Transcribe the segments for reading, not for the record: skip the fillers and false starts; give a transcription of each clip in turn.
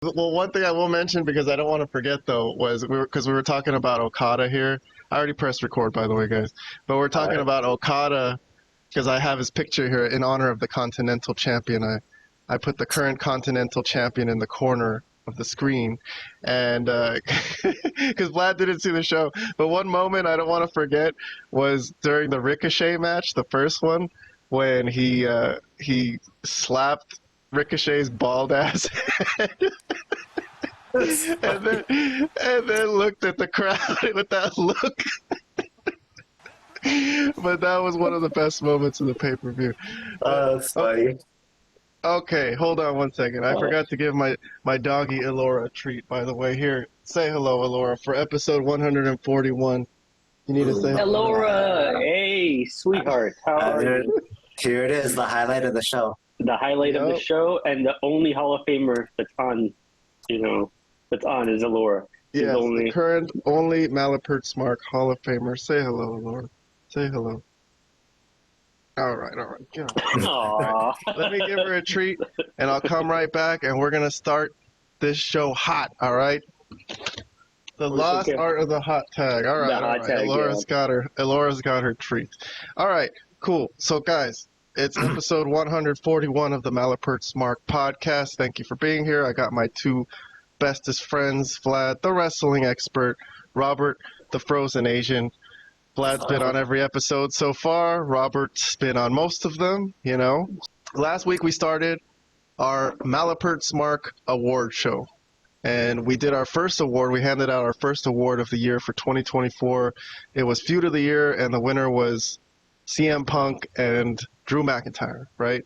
Well, one thing I will mention because I don't want to forget though was we were talking about Okada here. I already pressed record, by the way, guys. But we're talking about Okada because I have his picture here in honor of the Continental Champion. I put the current Continental Champion in the corner of the screen, and because Vlad didn't see the show. But one moment I don't want to forget was during the Ricochet match, the first one, when he slapped Ricochet's bald ass and then looked at the crowd with that look. But that was one of the best moments of the pay-per-view. That's funny. Okay, hold on one second. I forgot to give my doggy Elora a treat, by the way. Here, say hello, Elora, for episode 141. You need to say hello. Elora, hey, sweetheart, how are you? Here it is, the highlight of the show. The highlight of the show, and the only Hall of Famer that's on, that's on is Elora. Yes, the current only Malapert Smark Hall of Famer. Say hello, Elora. Say hello. All right. Aww. Let me give her a treat, and I'll come right back, and we're going to start this show hot, all right? The lost art of the hot tag. All right, all right. Tag, Elora's got her treat. All right, cool. So, guys, it's episode 141 of the Malapert Smark podcast. Thank you for being here. I got my two bestest friends, Vlad, the wrestling expert, Robert, the frozen Asian. Vlad's been on every episode so far. Robert's been on most of them, Last week we started our Malapert Smark Award show. And we did our first award. We handed out our first award of the year for 2024. It was Feud of the Year, and the winner was CM Punk and Drew McIntyre, right?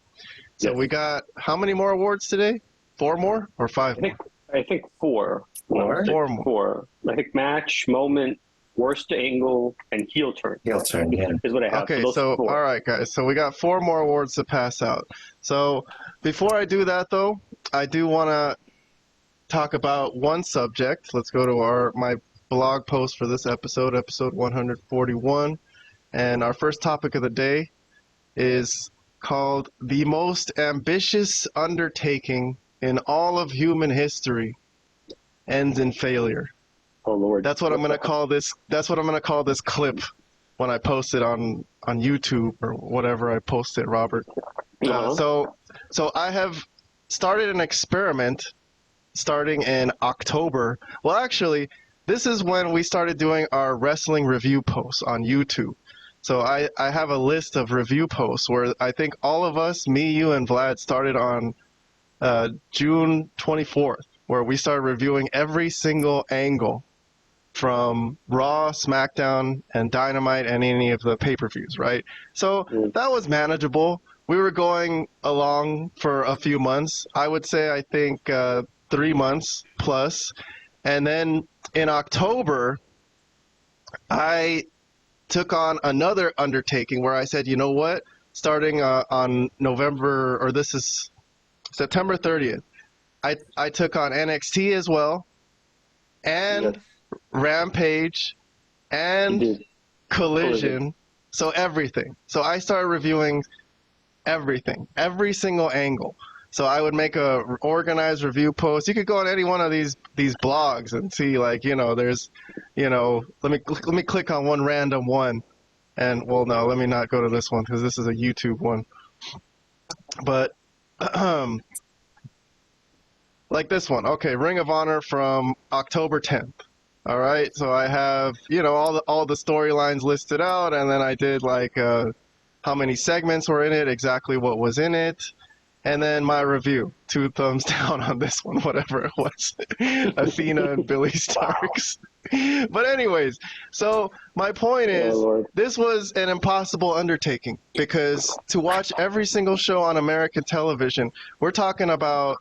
So we got how many more awards today? 4 more or 5 more? I think 4. 4 more. 4. I think match, moment, worst angle, and heel turn. Heel turn, yeah. Is what I have. Okay, so all right, guys. So we got 4 more awards to pass out. So before I do that, though, I do want to talk about one subject. Let's go to my blog post for this episode 141. And our first topic of the day is called The Most Ambitious Undertaking in All of Human History Ends in Failure. Oh Lord. That's what I'm gonna call this. That's what I'm gonna call this clip when I post it on YouTube or whatever I post it, Robert. So I have started an experiment starting in October. Well, actually, this is when we started doing our wrestling review posts on YouTube. So I have a list of review posts where I think all of us, me, you, and Vlad, started on June 24th, where we started reviewing every single angle from Raw, Smackdown, and Dynamite, and any of the pay-per-views, right? So that was manageable. We were going along for a few months. I would say, I think, 3 months plus. And then in October, I took on another undertaking where I said, you know what? Starting on November, or this is September 30th, I took on NXT as well, and Rampage, and Collision. So everything. So I started reviewing everything, every single angle. So I would make a organized review post. You could go on any one of these blogs and see, like, there's, let me click on one random one, and well, no, let me not go to this one because this is a YouTube one. But like this one, okay, Ring of Honor from October 10th. All right, so I have all the storylines listed out, and then I did like how many segments were in it, exactly what was in it. And then my review, 2 thumbs down on this one, whatever it was. Athena and Billy Starks. But anyways, so my point is, this was an impossible undertaking because to watch every single show on American television, we're talking about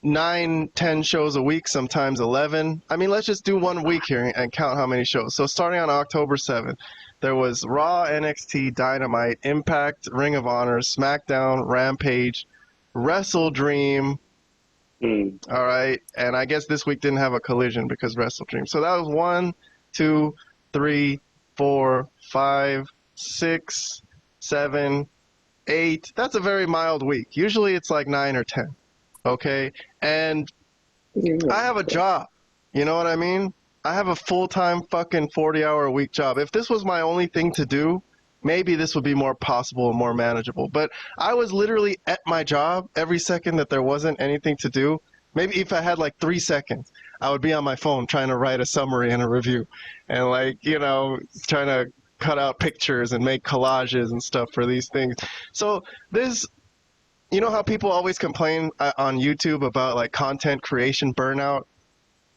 9, 10 shows a week, sometimes 11. I mean, let's just do 1 week here and count how many shows. So starting on October 7th, there was Raw, NXT, Dynamite, Impact, Ring of Honor, Smackdown, Rampage, Wrestle Dream. All right, and I guess this week didn't have a Collision because Wrestle Dream. So that was 1, 2, 3, 4, 5, 6, 7, 8. That's a very mild week. Usually it's like 9 or 10. Okay, and I have a job. You know what I mean? I have a full-time fucking 40-hour-a-week job. If this was my only thing to do, maybe this would be more possible and more manageable. But I was literally at my job every second that there wasn't anything to do. Maybe if I had like 3 seconds, I would be on my phone trying to write a summary and a review. And like, you know, trying to cut out pictures and make collages and stuff for these things. So this, you know how people always complain on YouTube about like content creation burnout?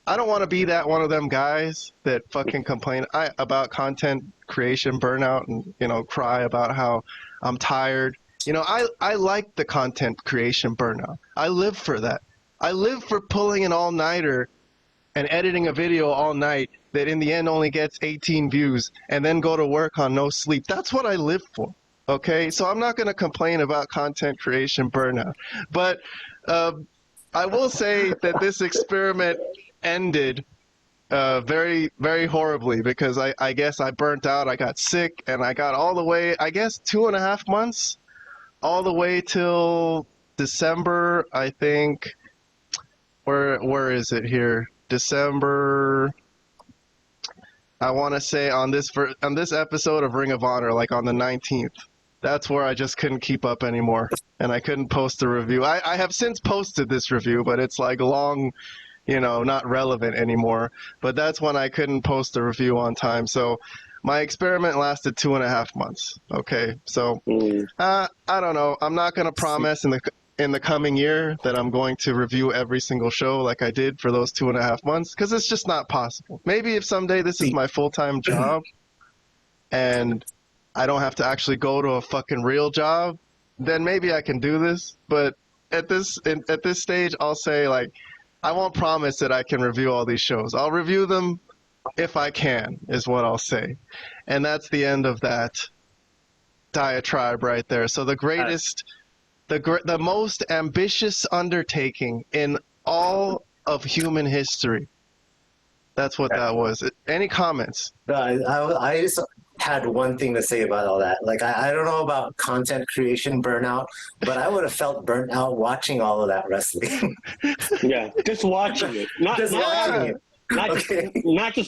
I don't want to be that one of them guys that fucking complain about content creation burnout and, you know, cry about how I'm tired. You know, I like the content creation burnout. I live for that. I live for pulling an all-nighter and editing a video all night that in the end only gets 18 views and then go to work on no sleep. That's what I live for. Okay, so I'm not going to complain about content creation burnout. But I will say that this experiment ended very, very horribly because I guess I burnt out. I got sick and I got all the way, I guess, 2.5 months, all the way till December, I think. Where is it here? December. I want to say on this episode of Ring of Honor, like on the 19th. That's where I just couldn't keep up anymore, and I couldn't post a review. I have since posted this review, but it's like long, you know, not relevant anymore. But that's when I couldn't post a review on time. So my experiment lasted 2.5 months. Okay, so I don't know. I'm not gonna promise in the coming year that I'm going to review every single show like I did for those 2.5 months, because it's just not possible. Maybe if someday this is my full-time job and I don't have to actually go to a fucking real job, then maybe I can do this. But at this stage, I'll say, like, I won't promise that I can review all these shows. I'll review them if I can, is what I'll say. And that's the end of that diatribe right there. So the greatest, the most ambitious undertaking in all of human history. That's what that was. Any comments? I just had one thing to say about all that. Like, I don't know about content creation burnout, but I would have felt burnt out watching all of that wrestling. Yeah, just watching it. Not just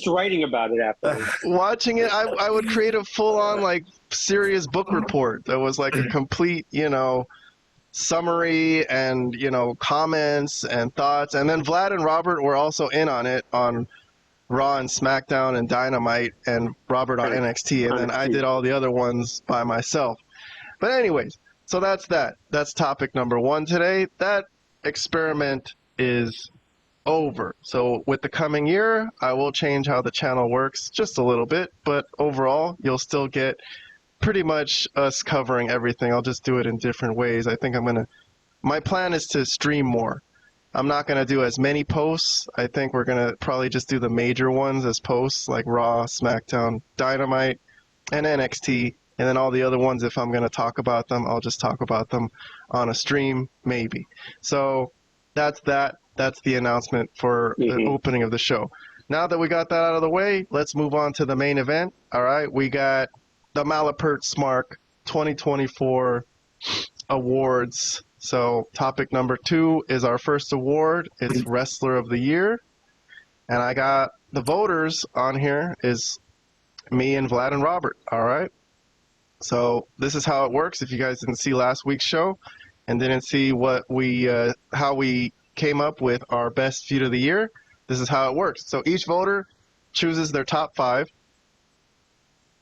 writing about it after. Watching it, I would create a full-on, like, serious book report that was like a complete, you know, summary and, you know, comments and thoughts. And then Vlad and Robert were also in on it on Raw and Smackdown and Dynamite, and Robert on NXT, and then I did all the other ones by myself. But anyways, so that's that. That's topic number 1 today. That experiment is over. So with the coming year, I will change how the channel works just a little bit, but overall, you'll still get pretty much us covering everything. I'll just do it in different ways. I think my plan is to stream more. I'm not going to do as many posts. I think we're going to probably just do the major ones as posts, like Raw, SmackDown, Dynamite, and NXT. And then all the other ones, if I'm going to talk about them, I'll just talk about them on a stream, maybe. So that's that. That's the announcement for the opening of the show. Now that we got that out of the way, let's move on to the main event. All right, we got the Malapert Smark 2024 Awards. So topic number 2 is our first award. It's Wrestler of the Year. And I got the voters on here is me and Vlad and Robert. All right. So this is how it works. If you guys didn't see last week's show and didn't see how we came up with our best feud of the year, this is how it works. So each voter chooses their top 5.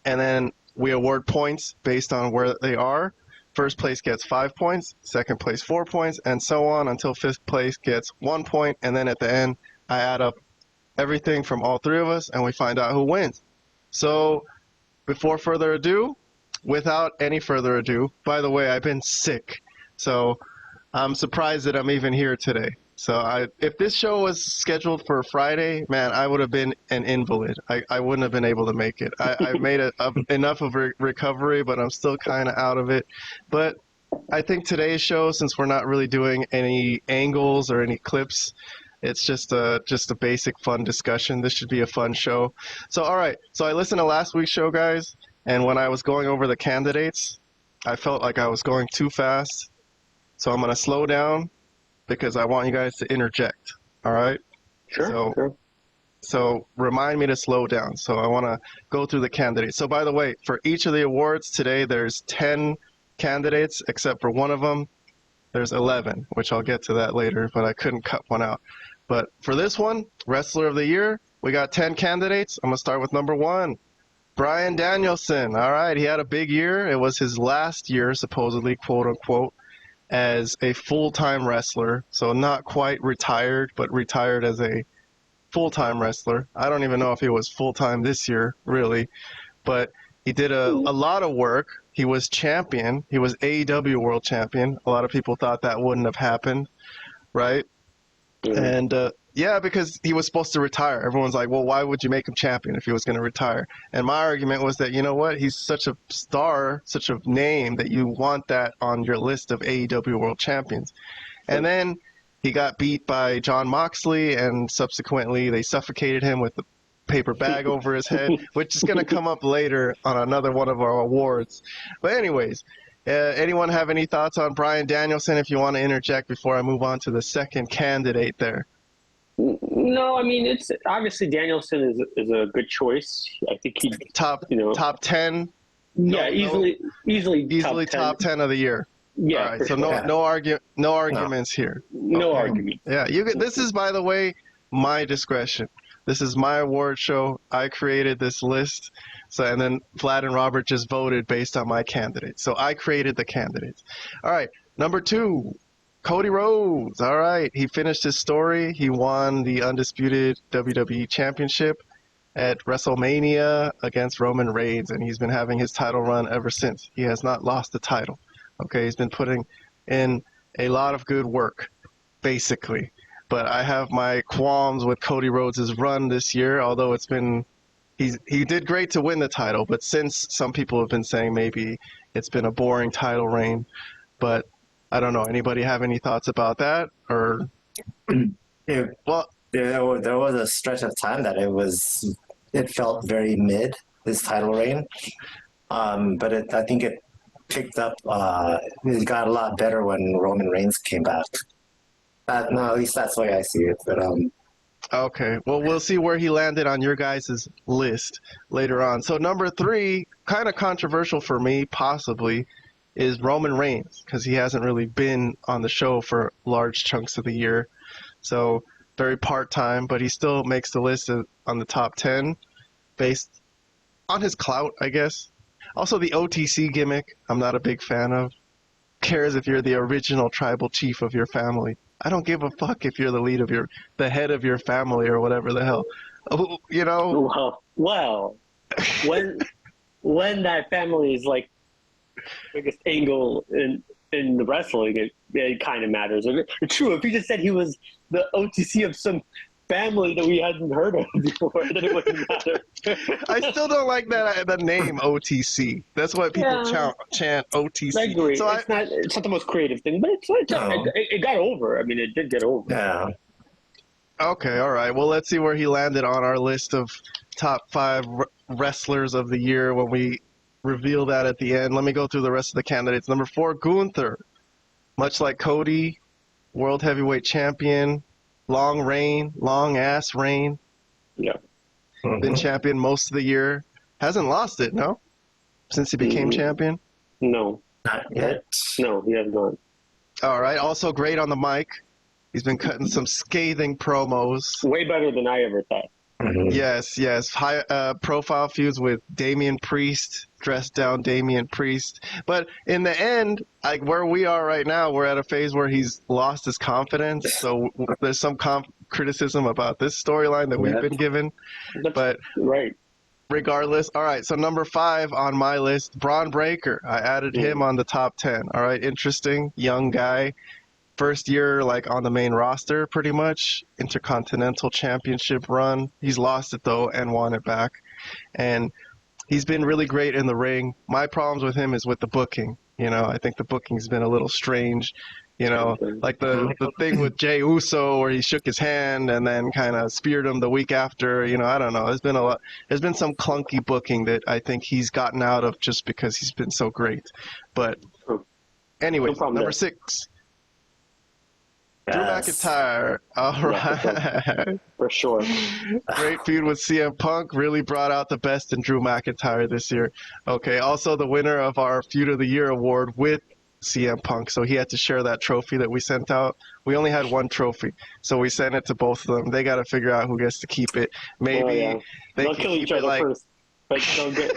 And then we award points based on where they are. First place gets 5 points, second place 4 points, and so on until 5th place gets 1 point. And then at the end, I add up everything from all 3 of us, and we find out who wins. So without any further ado, by the way, I've been sick. So I'm surprised that I'm even here today. So if this show was scheduled for Friday, man, I would have been an invalid. I wouldn't have been able to make it. I made enough of a recovery, but I'm still kind of out of it. But I think today's show, since we're not really doing any angles or any clips, it's just a basic fun discussion. This should be a fun show. So, all right. So I listened to last week's show, guys, and when I was going over the candidates, I felt like I was going too fast. So I'm going to slow down, because I want you guys to interject, All right. Sure. So remind me to slow down. So I want to go through the candidates. So by the way, for each of the awards today, there's 10 candidates, except for one of them. There's 11, which I'll get to that later, but I couldn't cut one out. But for this one, Wrestler of the Year, we got 10 candidates. I'm going to start with number 1, Bryan Danielson. All right, he had a big year. It was his last year, supposedly, quote unquote, as a full-time wrestler. So not quite retired, but retired as a full-time wrestler. I don't even know if he was full-time this year, really, but he did a lot of work. He was champion. He was AEW World Champion. A lot of people thought that wouldn't have happened, right? And yeah, because he was supposed to retire. Everyone's like, well, why would you make him champion if he was going to retire? And my argument was that, you know what? He's such a star, such a name that you want that on your list of AEW World Champions. And then he got beat by Jon Moxley, and subsequently they suffocated him with the paper bag over his head, which is going to come up later on another one of our awards. But anyways, anyone have any thoughts on Bryan Danielson if you want to interject before I move on to the second candidate there? No, I mean, it's obviously Danielson is a good choice. I think he top 10. Yeah, easily top 10 of the year. Yeah. All right, so no arguments here. No argument. Yeah, this is, by the way, my discretion. This is my award show. I created this list. So, and then Vlad and Robert just voted based on my candidates. So I created the candidates. All right, number 2, Cody Rhodes. All right, he finished his story. He won the undisputed WWE Championship at WrestleMania against Roman Reigns, and he's been having his title run ever since. He has not lost the title. Okay, he's been putting in a lot of good work, basically. But I have my qualms with Cody Rhodes' run this year, although he did great to win the title, but since some people have been saying maybe it's been a boring title reign. But I don't know. Anybody have any thoughts about that? Or well, there was a stretch of time that it felt very mid, this title reign. But I think it picked up. It got a lot better when Roman Reigns came back. No, at least that's the way I see it. But okay, well, we'll see where he landed on your guys' list later on. So number 3, kind of controversial for me, possibly, is Roman Reigns, because he hasn't really been on the show for large chunks of the year. So very part-time, but he still makes the list on the top 10 based on his clout, I guess. Also, the OTC gimmick, I'm not a big fan of. Cares if you're the original tribal chief of your family. I don't give a fuck if you're the head of your family or whatever the hell. You know? Well, when that family is like biggest angle in the wrestling, it kind of matters. It's true. If he just said he was the OTC of some family that we hadn't heard of before, then it wouldn't matter. I still don't like the name OTC. That's what people chant OTC. I agree. So it's not the most creative thing, but it got over. I mean, it did get over. Yeah. Okay, all right. Well, let's see where he landed on our list of top 5 wrestlers of the year when we reveal that at the end. Let me go through the rest of the candidates. Number 4, Gunther. Much like Cody, World Heavyweight Champion, long ass reign. Yeah. Mm-hmm. Been champion most of the year. Hasn't lost it, no? Since he became champion? No. Not yet. No, he has not. All right. Also great on the mic. He's been cutting some scathing promos. Way better than I ever thought. Mm-hmm. Yes. High profile feuds with Damian Priest, dressed down Damian Priest. But in the end, like where we are right now, we're at a phase where he's lost his confidence. So there's some criticism about this storyline that we've been given. But right. Regardless, all right. So number 5 on my list, Braun Breaker. I added him on the top 10. All right, interesting young guy. First year, like on the main roster, pretty much. Intercontinental Championship run. He's lost it though and won it back, and he's been really great in the ring. My problems with him is with the booking. You know, I think the booking's been a little strange. You know, like the thing with Jey Uso where he shook his hand and then kind of speared him the week after. You know, I don't know. There's been some clunky booking that I think he's gotten out of just because he's been so great. But anyway, number 6. Drew Yes. McIntyre. All Yeah, right. for sure. Great feud with CM Punk. Really brought out the best in Drew McIntyre this year. Okay. Also the winner of our Feud of the Year award with CM Punk. So he had to share that trophy that we sent out. We only had one trophy. So we sent it to both of them. They got to figure out who gets to keep it. Maybe Yeah. they They'll can kill keep each it other like first. But they'll get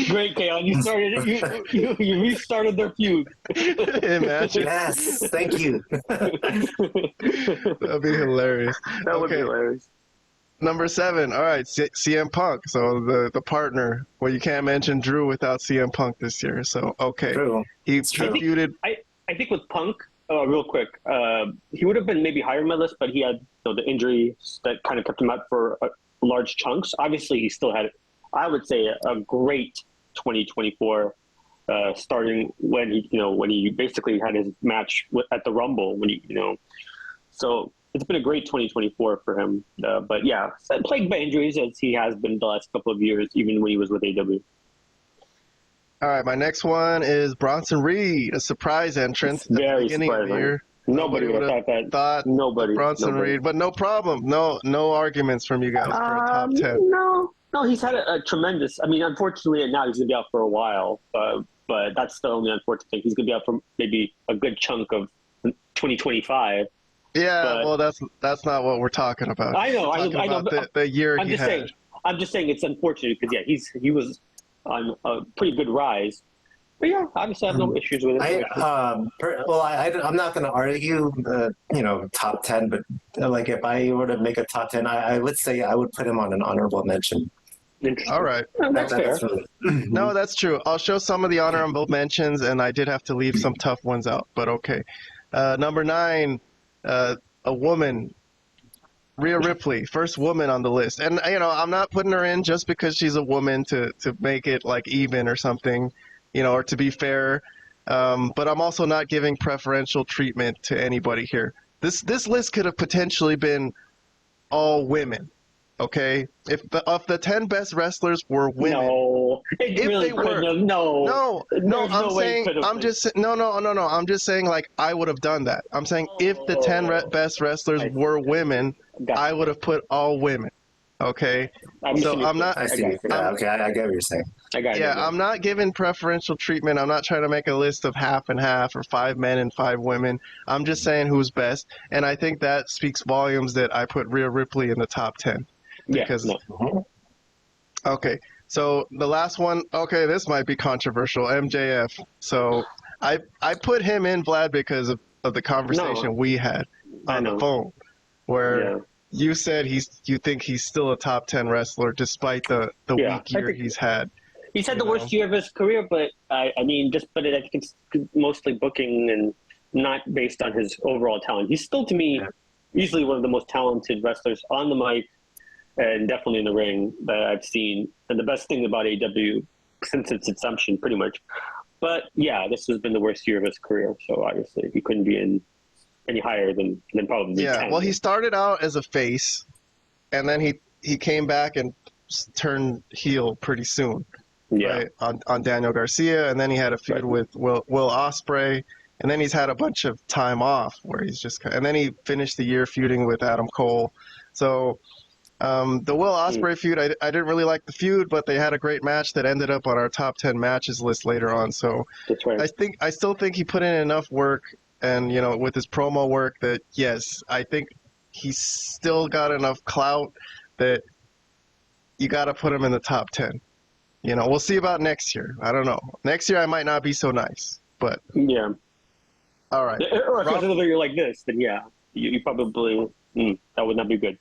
great, Kaon. You started it. You restarted their feud. imagine. Yes. Thank you. That'd be hilarious. That would be Okay. hilarious. Number 7. All right, CM Punk. So the partner. Well, you can't mention Drew without CM Punk this year. So okay, True. he It's true. feuded. I think with Punk, real quick, he would have been maybe higher on my list, but he had the injuries that kind of kept him out for large chunks. Obviously, he still had, I would say, a great 2024, starting when he basically had his match at the Rumble so it's been a great 2024 for him. But yeah, plagued by injuries as he has been the last couple of years, even when he was with AW. All right, my next one is Bronson Reed, a surprise entrance It's at the very beginning of the surprising. year. Nobody would have thought Nobody. Bronson Reed, but no problem. No arguments from you guys for a top 10. No, he's had a tremendous. I mean, unfortunately, now he's gonna be out for a while. But that's the only unfortunate thing. He's gonna be out for maybe a good chunk of 2025. Yeah, But- well, that's not what we're talking about. I know, We're talking I know, about but the year I'm he just had. saying it's unfortunate because he was on a pretty good rise. But yeah, obviously I have no issues with it. I'm not going to argue top 10, but like if I were to make a top 10, I would say I would put him on an honorable mention. Interesting. All right. That's fair. No, that's true. I'll show some of the honorable mentions, and I did have to leave some tough ones out, but okay. Number 9, a woman, Rhea Ripley, first woman on the list. And, I'm not putting her in just because she's a woman to make it like even or something, or to be fair. But I'm also not giving preferential treatment to anybody here. This list could have potentially been all women. Okay, if the 10 best wrestlers were women, No, it if really they were, couldn't have. No, no, I'm saying I'm just saying like I would have done that. I'm saying if the 10 best wrestlers were women, I would have put all women. Okay, so I'm not. I see. Okay, I get what you're saying. I'm not giving preferential treatment. I'm not trying to make a list of half and half or 5 men and 5 women. I'm just saying who's best, and I think that speaks volumes that I put Rhea Ripley in the top 10. Because okay, so the last one, okay, this might be controversial, MJF. So I put him in, Vlad, because of the conversation we had on the phone, where you said you think he's still a top 10 wrestler despite the weak year he's had. He's had the worst year of his career, but I think it's mostly booking and not based on his overall talent. He's still, to me, easily one of the most talented wrestlers on the mic and definitely in the ring that I've seen. And the best thing about AEW since its inception, pretty much. But yeah, this has been the worst year of his career. So obviously he couldn't be in any higher than probably 10. Well, he started out as a face, and then he came back and turned heel pretty soon. Right, on Daniel Garcia, and then he had a feud with Will Ospreay, and then he's had a bunch of time off where he's just, and then he finished the year feuding with Adam Cole. So the Will Ospreay feud, I didn't really like the feud, but they had a great match that ended up on our top 10 matches list later on. So that's right. I still think he put in enough work, and with his promo work, that yes, I think he's still got enough clout that you got to put him in the top 10. We'll see about next year. I don't know. Next year I might not be so nice, but yeah. All right. Or if it's another year like this, then yeah, you probably that would not be good.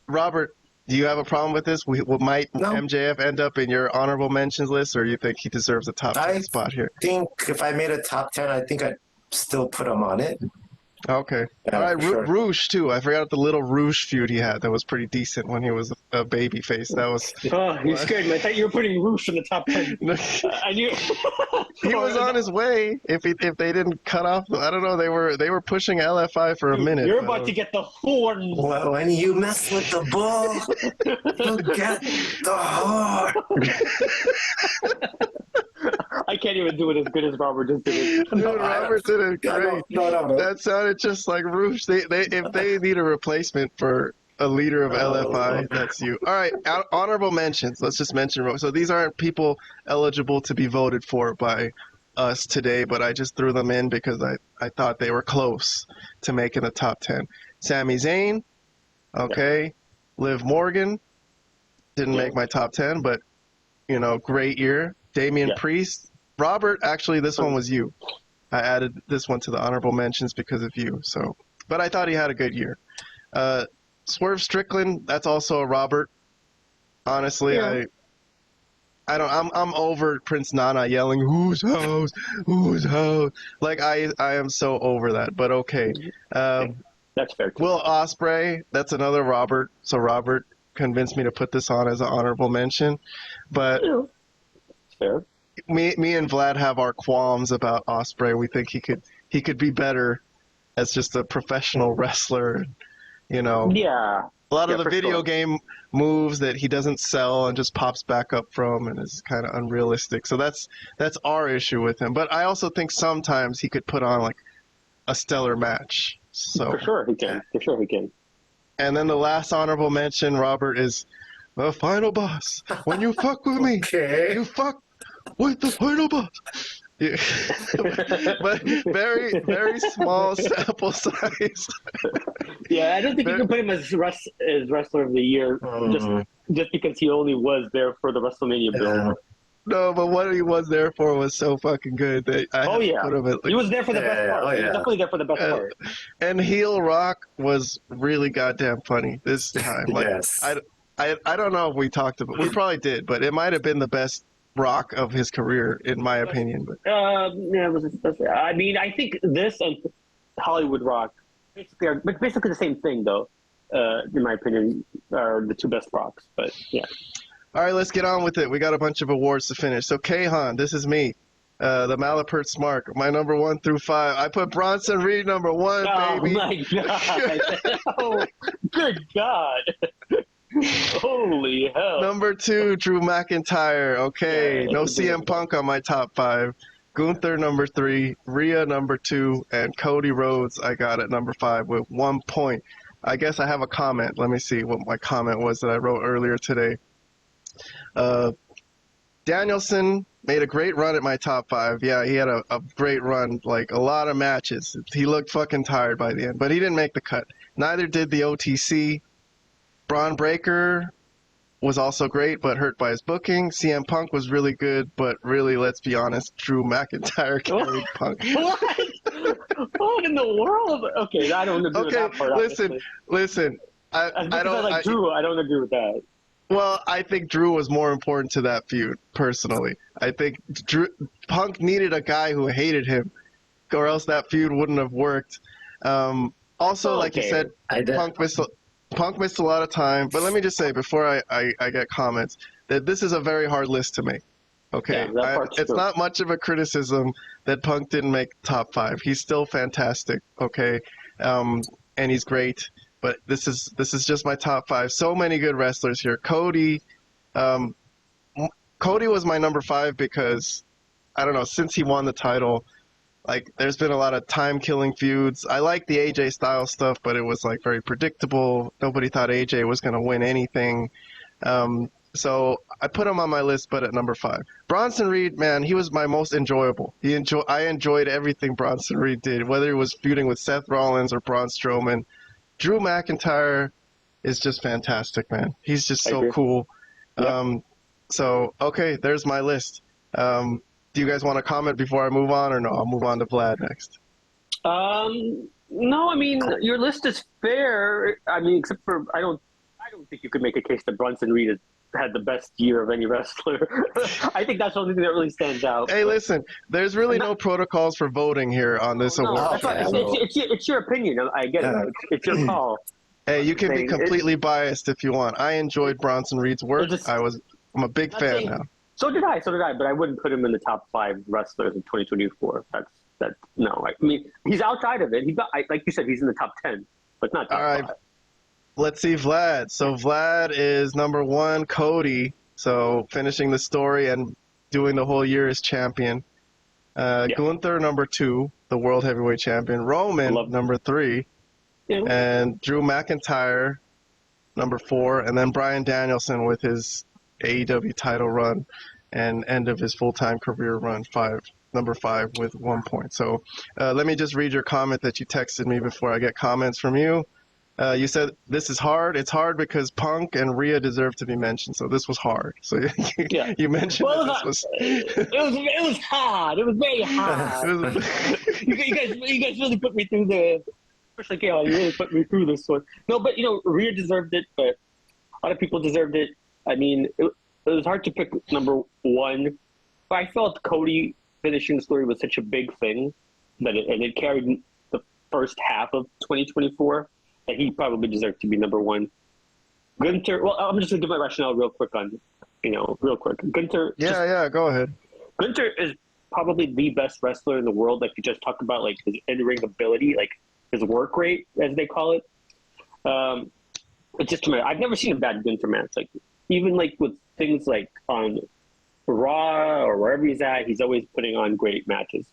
Robert, do you have a problem with this? Might MJF end up in your honorable mentions list, or you think he deserves a top 10 spot here? I think if I made a top 10, I think I'd still put him on it. Okay. Yeah, all right, sure. Rouge too. I forgot the little Rouge feud he had. That was pretty decent when he was a baby face. That was. Oh, you scared me. I thought you were putting Rouge in the top 10. I knew. He was on his way. If they didn't cut off, I don't know. They were pushing LFI for a minute. You're about to get the horns. Well, when you mess with the bull, you get the horn. I can't even do it as good as Robert just did it. Dude, Robert did it great. No. That sounded just like Roosh. If they need a replacement for a leader of LFI, that's you. All right, honorable mentions. Let's just mention. So these aren't people eligible to be voted for by us today, but I just threw them in because I thought they were close to making the top 10. Sami Zayn, okay. Liv Morgan, didn't make my top 10, but, great year. Damian Priest. Robert, actually, this one was you. I added this one to the honorable mentions because of you. So, but I thought he had a good year. Swerve Strickland, that's also a Robert. Honestly, I'm over Prince Nana yelling, "Whose house? Whose house?" Like I am so over that. But okay. That's fair. Will Ospreay, that's another Robert. So Robert convinced me to put this on as an honorable mention. But It's fair. Me and Vlad have our qualms about Ospreay. We think he could be better as just a professional wrestler. Yeah. A lot of the video game moves that he doesn't sell and just pops back up from and is kind of unrealistic. So that's our issue with him. But I also think sometimes he could put on like a stellar match. So For sure he can. And then the last honorable mention, Robert, is the final boss. When you fuck with me, you fuck with the final boss. Yeah. But very, very small sample size. Yeah, I don't think you can put him as wrestler of the year just because he only was there for the WrestleMania build. No, but what he was there for was so fucking good that I had to put him at, he was there for the best part. He was definitely there for the best part. And heel Rock was really goddamn funny this time. Like, Yes. I don't know if we talked about. We probably did, but it might have been the best Rock of his career, in my opinion. But I mean, I think this and Hollywood Rock basically are basically the same thing, though. In my opinion, are the two best Rocks. But yeah. All right, let's get on with it. We got a bunch of awards to finish. So, Kahan, this is me, the Malapert Smark, my number 1 through 5. I put Bronson Reed number 1, baby. Oh my god! Oh, good God! Holy hell! Number 2, Drew McIntyre. Okay, no CM Punk on my top 5. Gunther number 3, Rhea number 2, and Cody Rhodes I got at number 5 with 1 point. I guess I have a comment. Let me see what my comment was that I wrote earlier today. Danielson made a great run at my top 5. Yeah, he had a great run, like a lot of matches. He looked fucking tired by the end, but he didn't make the cut. Neither did the OTC. Braun Breaker was also great, but hurt by his booking. CM Punk was really good, but really, let's be honest, Drew McIntyre carried Punk. What in the world? Okay, I don't agree with that part. Listen. I don't like Drew. I don't agree with that. Well, I think Drew was more important to that feud, personally. I think Punk needed a guy who hated him, or else that feud wouldn't have worked. Also, like you said, Punk missed a lot of time. But let me just say, before I get comments, that this is a very hard list to make. Okay? Yeah, it's not much of a criticism that Punk didn't make top 5. He's still fantastic, okay? And he's great. But this is just my top 5. So many good wrestlers here. Cody was my number 5 because, I don't know, since he won the title, like there's been a lot of time-killing feuds. I like the AJ Styles stuff, but it was like very predictable. Nobody thought AJ was going to win anything. So I put him on my list, but at number 5. Bronson Reed, man, he was my most enjoyable. I enjoyed everything Bronson Reed did, whether he was feuding with Seth Rollins or Braun Strowman. Drew McIntyre is just fantastic, man. He's just so cool. Yep. So, okay, there's my list. Do you guys want to comment before I move on, or no? I'll move on to Vlad next. No, I mean, your list is fair. I mean, except for I don't think you could make a case that Bronson Reed had the best year of any wrestler. I think that's the only thing that really stands out. Hey, listen, there's really no protocols for voting here on this award. That's right. It's your opinion. I get it. It's your call. Hey, you can be completely biased if you want. I enjoyed Bronson Reed's work. I'm a big fan now. So did I. But I wouldn't put him in the top 5 wrestlers in 2024. No. I mean, he's outside of it. Like you said, he's in the top 10, but not top 5. Let's see Vlad. So Vlad is number 1, Cody. So finishing the story, and doing the whole year as champion. Gunther, number 2, the World Heavyweight Champion. Roman, number 3. Yeah. And Drew McIntyre, number 4. And then Bryan Danielson with his AEW title run and end of his full-time career run, number 5 with 1 point. So let me just read your comment that you texted me before I get comments from you. You said, this is hard. It's hard because Punk and Rhea deserve to be mentioned. So this was hard. So you mentioned that this was... It was hard. It was very hard. you guys really put me through especially Gail, you really put me through this one. No, but, Rhea deserved it, but a lot of people deserved it. I mean, it was hard to pick number 1. But I felt Cody finishing the story was such a big thing that it carried the first half of 2024. And he probably deserved to be number 1. Gunther, well, I'm just going to give my rationale real quick. Gunther. Yeah, go ahead. Gunther is probably the best wrestler in the world. Like, you just talked about, like, his in-ring ability, like, his work rate, as they call it. It's just, I've never seen a bad Gunther match. Like, even, like, with things, like, on Raw or wherever he's at, he's always putting on great matches.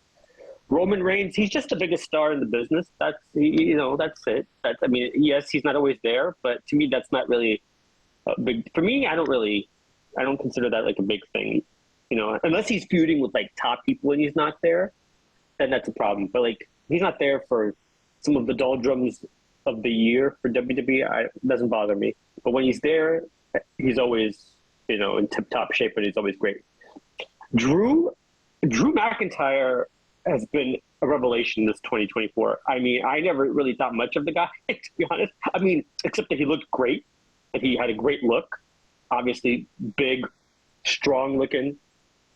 Roman Reigns, he's just the biggest star in the business. That's it. Yes, he's not always there, but to me, that's not really a big. For me, I don't consider that like a big thing. Unless he's feuding with like top people and he's not there, then that's a problem. But like, he's not there for some of the doldrums of the year for WWE. It doesn't bother me. But when he's there, he's always in tip-top shape, and he's always great. Drew McIntyre has been a revelation this 2024. I mean, I never really thought much of the guy, to be honest. I mean, except that he looked great, and he had a great look. Obviously, big, strong looking,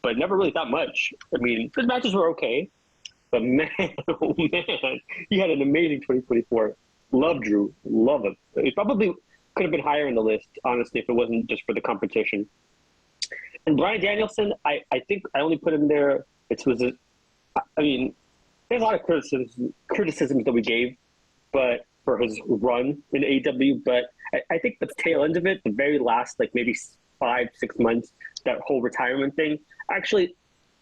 but never really thought much. I mean, his matches were okay, but man, oh man, he had an amazing 2024. Love Drew, love him. He probably could have been higher in the list, honestly, if it wasn't just for the competition. And Bryan Danielson, I think I only put him there. There's a lot of criticisms that we gave, but for his run in AEW, but I think the tail end of it, the very last, like maybe 5-6 months, that whole retirement thing, actually,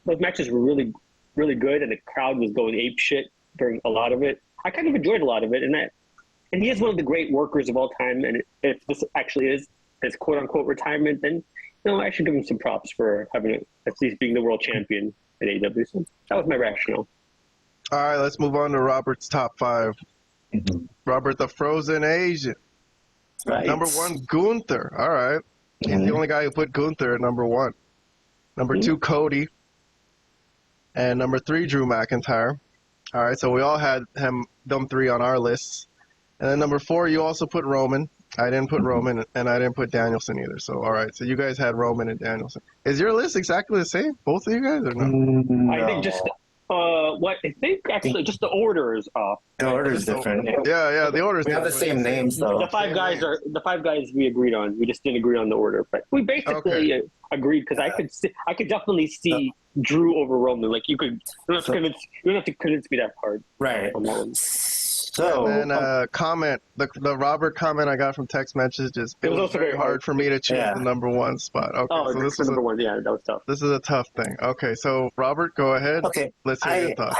those matches were really, really good, and the crowd was going ape shit during a lot of it. I kind of enjoyed a lot of it, and he is one of the great workers of all time. And if this actually is his quote unquote retirement, then I should give him some props for having at least being the world champion at AEW. So that was my rationale. All right, let's move on to Robert's top 5. Mm-hmm. Robert, the Frozen Asian. Right. Number 1, Gunther. All right. He's the only guy who put Gunther at number 1. Number 2, Cody. And number 3, Drew McIntyre. All right, so we all had them 3 on our lists. And then number 4, you also put Roman. I didn't put Roman, and I didn't put Danielson either. So, all right, so you guys had Roman and Danielson. Is your list exactly the same, both of you guys, or no? No. I think just just the order is off. The order is different. Yeah, the order is We have the same names, though. The five guys we agreed on. We just didn't agree on the order, but we basically agreed because I could definitely see Drew over Roman. Like you don't have to convince me that hard. Right. So and then comment the Robert comment I got from text messages. It was also very hard for me to choose the number 1 spot. Okay, so this is number 1. Yeah, that was tough. This is a tough thing. Okay, so Robert, go ahead. Okay, let's hear your thoughts.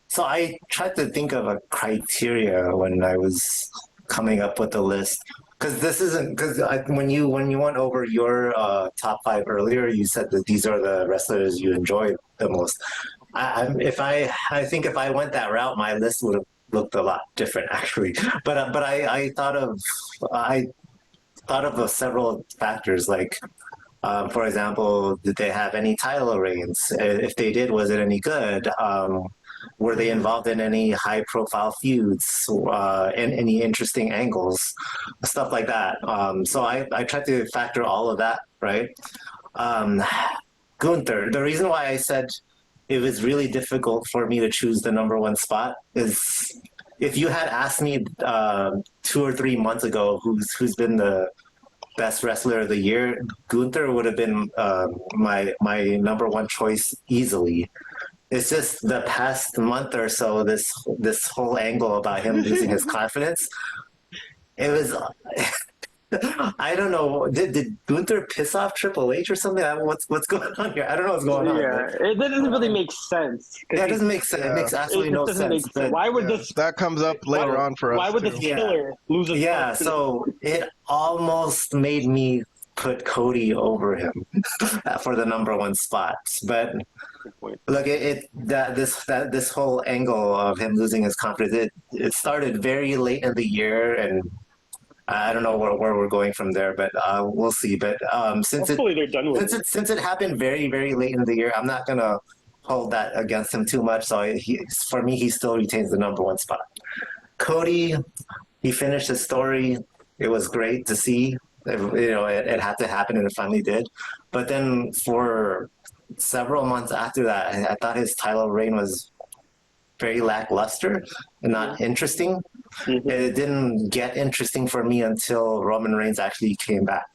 So I tried to think of a criteria when I was coming up with the list, because when you went over your top 5 earlier, you said that these are the wrestlers you enjoy the most. I think if I went that route, my list would have looked a lot different, actually. But I thought of several factors, like for example, did they have any title reigns? If they did, was it any good? Were they involved in any high-profile feuds and any interesting angles, stuff like that? So I tried to factor all of that, right? Gunther, the reason why I said it was really difficult for me to choose the number 1 spot is if you had asked me 2 or 3 months ago who's been the best wrestler of the year, Gunther would have been my number 1 choice easily. It's just the past month or so, this whole angle about him losing his confidence, it I don't know. Did Gunther piss off Triple H or something? What's going on here? I don't know what's going on. Yeah, it doesn't really make sense. Yeah, it doesn't make sense. It Yeah. makes absolutely It just no doesn't sense. make sense. But Why would Yeah, this? that comes up later on for Why us would too. this killer lose his yeah, belt to- so it almost made me put Cody over him for the number one spot. But look, this whole angle of him losing his confidence, it started very late in the year, and I don't know where we're going from there, but we'll see. But Hopefully they're done with it. since it happened very very late in the year, I'm not gonna hold that against him too much. So for me, he still retains the number one spot. Cody, he finished his story. It was great to see. It had to happen, and it finally did. But then for several months after that, I thought his title reign was very lackluster and not interesting. Mhm. It didn't get interesting for me until Roman Reigns actually came back.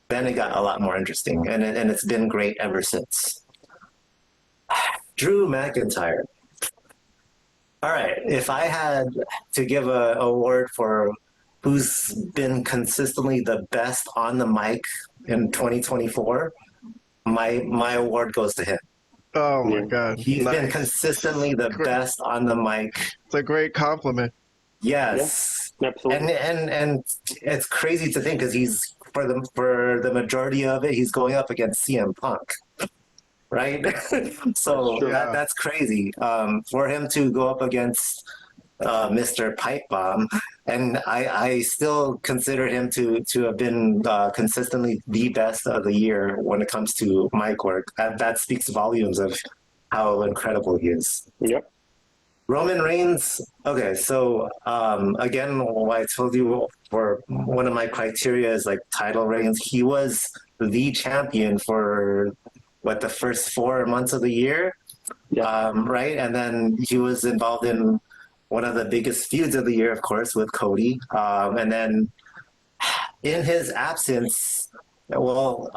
Then it got a lot more interesting, and it's been great ever since. Drew McIntyre. All right, if I had to give a award for who's been consistently the best on the mic in 2024, my award goes to him. Oh my Yeah. God. He's been Nice. consistently the Great. best on the mic. It's a great compliment. Yes. Absolutely. And it's crazy to think because he's for the majority of it he's going up against CM Punk, right? So Yeah. that's crazy. For him to go up against Mr. Pipe Bomb, and I still consider him to have been consistently the best of the year when it comes to mic work. That speaks volumes of how incredible he is. Yep. Roman Reigns. Okay, so again, what I told you for one of my criteria is like title reigns. He was the champion for the first 4 months of the year, Yeah. right? And then he was involved in one of the biggest feuds of the year, of course, with Cody. And then in his absence, well,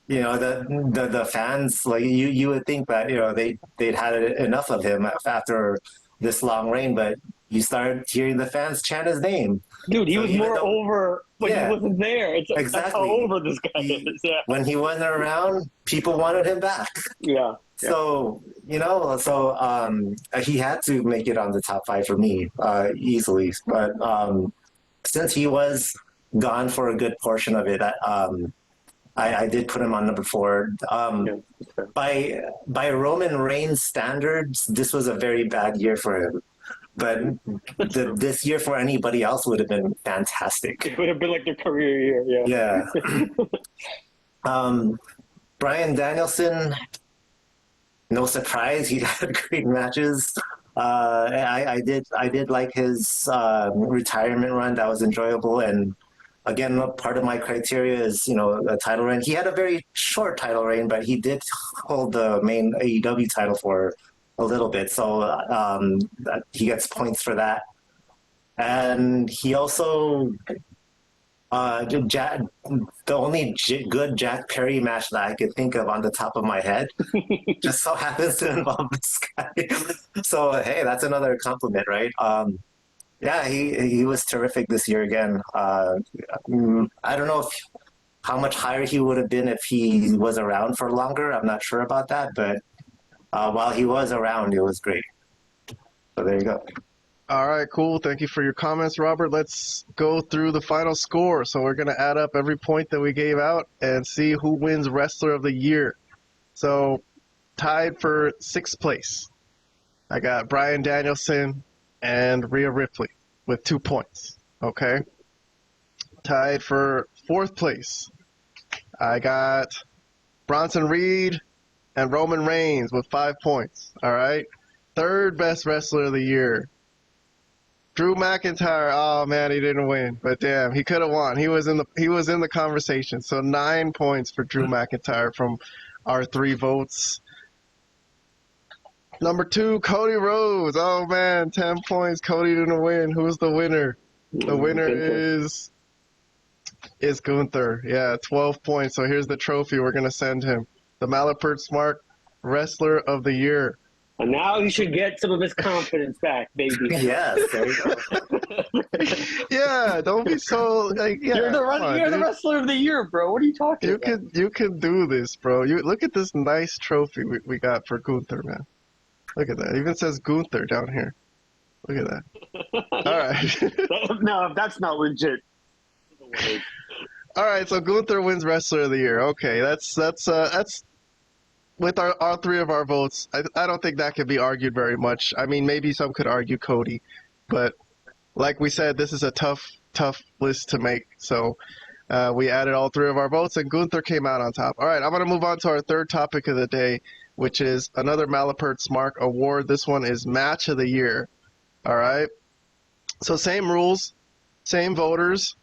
the fans, like you would think that they'd had enough of him after this long reign, but you started hearing the fans chant his name. Dude, he So was even more though- over when Yeah. he wasn't there. That's how Exactly. over this guy is. Yeah. When he wasn't around, people wanted him back. Yeah. So he had to make it on the top 5 for me easily. But since he was gone for a good portion of it, I did put him on number 4. Yeah, that's fair. By Roman Reigns standards, this was a very bad year for him. But this year for anybody else would have been fantastic. It would have been like their career year. Yeah. Yeah. Bryan Danielson, no surprise, he had great matches. I did like his retirement run. That was enjoyable. And again, part of my criteria is a title reign. He had a very short title reign, but he did hold the main AEW title for a little bit, so he gets points for that. And he also the only good Jack Perry match that I could think of on the top of my head just so happens to involve this guy. So hey, that's another compliment, right? Yeah, he was terrific this year again. I don't know how much higher he would have been if he was around for longer. I'm not sure about that, but while he was around, it was great. So there you go. All right, cool. Thank you for your comments, Robert. Let's go through the final score. So we're going to add up every point that we gave out and see who wins Wrestler of the Year. So tied for 6th place, I got Bryan Danielson and Rhea Ripley with 2 points. Okay. Tied for 4th place, I got Bronson Reed and Roman Reigns with 5 points. All right. 3rd best Wrestler of the Year, Drew McIntyre. Oh man, he didn't win, but damn, he could have won. He was in the conversation. So 9 points for Drew McIntyre from our 3 votes. Number 2, Cody Rhodes. Oh man, 10 points. Cody didn't win. Who's the winner? The winner is Gunther. Yeah, 12 points. So here's the trophy we're gonna send him. The Malapert Smark Wrestler of the Year. And now he should get some of his confidence back, baby. Yes, there you go. Yeah, don't be so like. Yeah, You're come on, the dude. wrestler of the year, bro. What are you talking about? You can do this, bro. You look at this nice trophy we got for Gunther, man. Look at that. It even says Gunther down here. Look at that. All right. No, that's not legit. All right, so Gunther wins Wrestler of the Year. Okay, that's with our three of our votes. I don't think that could be argued very much. I mean, maybe some could argue Cody, but like we said, this is a tough list to make. So we added all three of our votes, and Gunther came out on top. All right, I'm gonna move on to our third topic of the day, which is another Malapert Smark Award. This one is Match of the Year. All right, so same rules, same voters.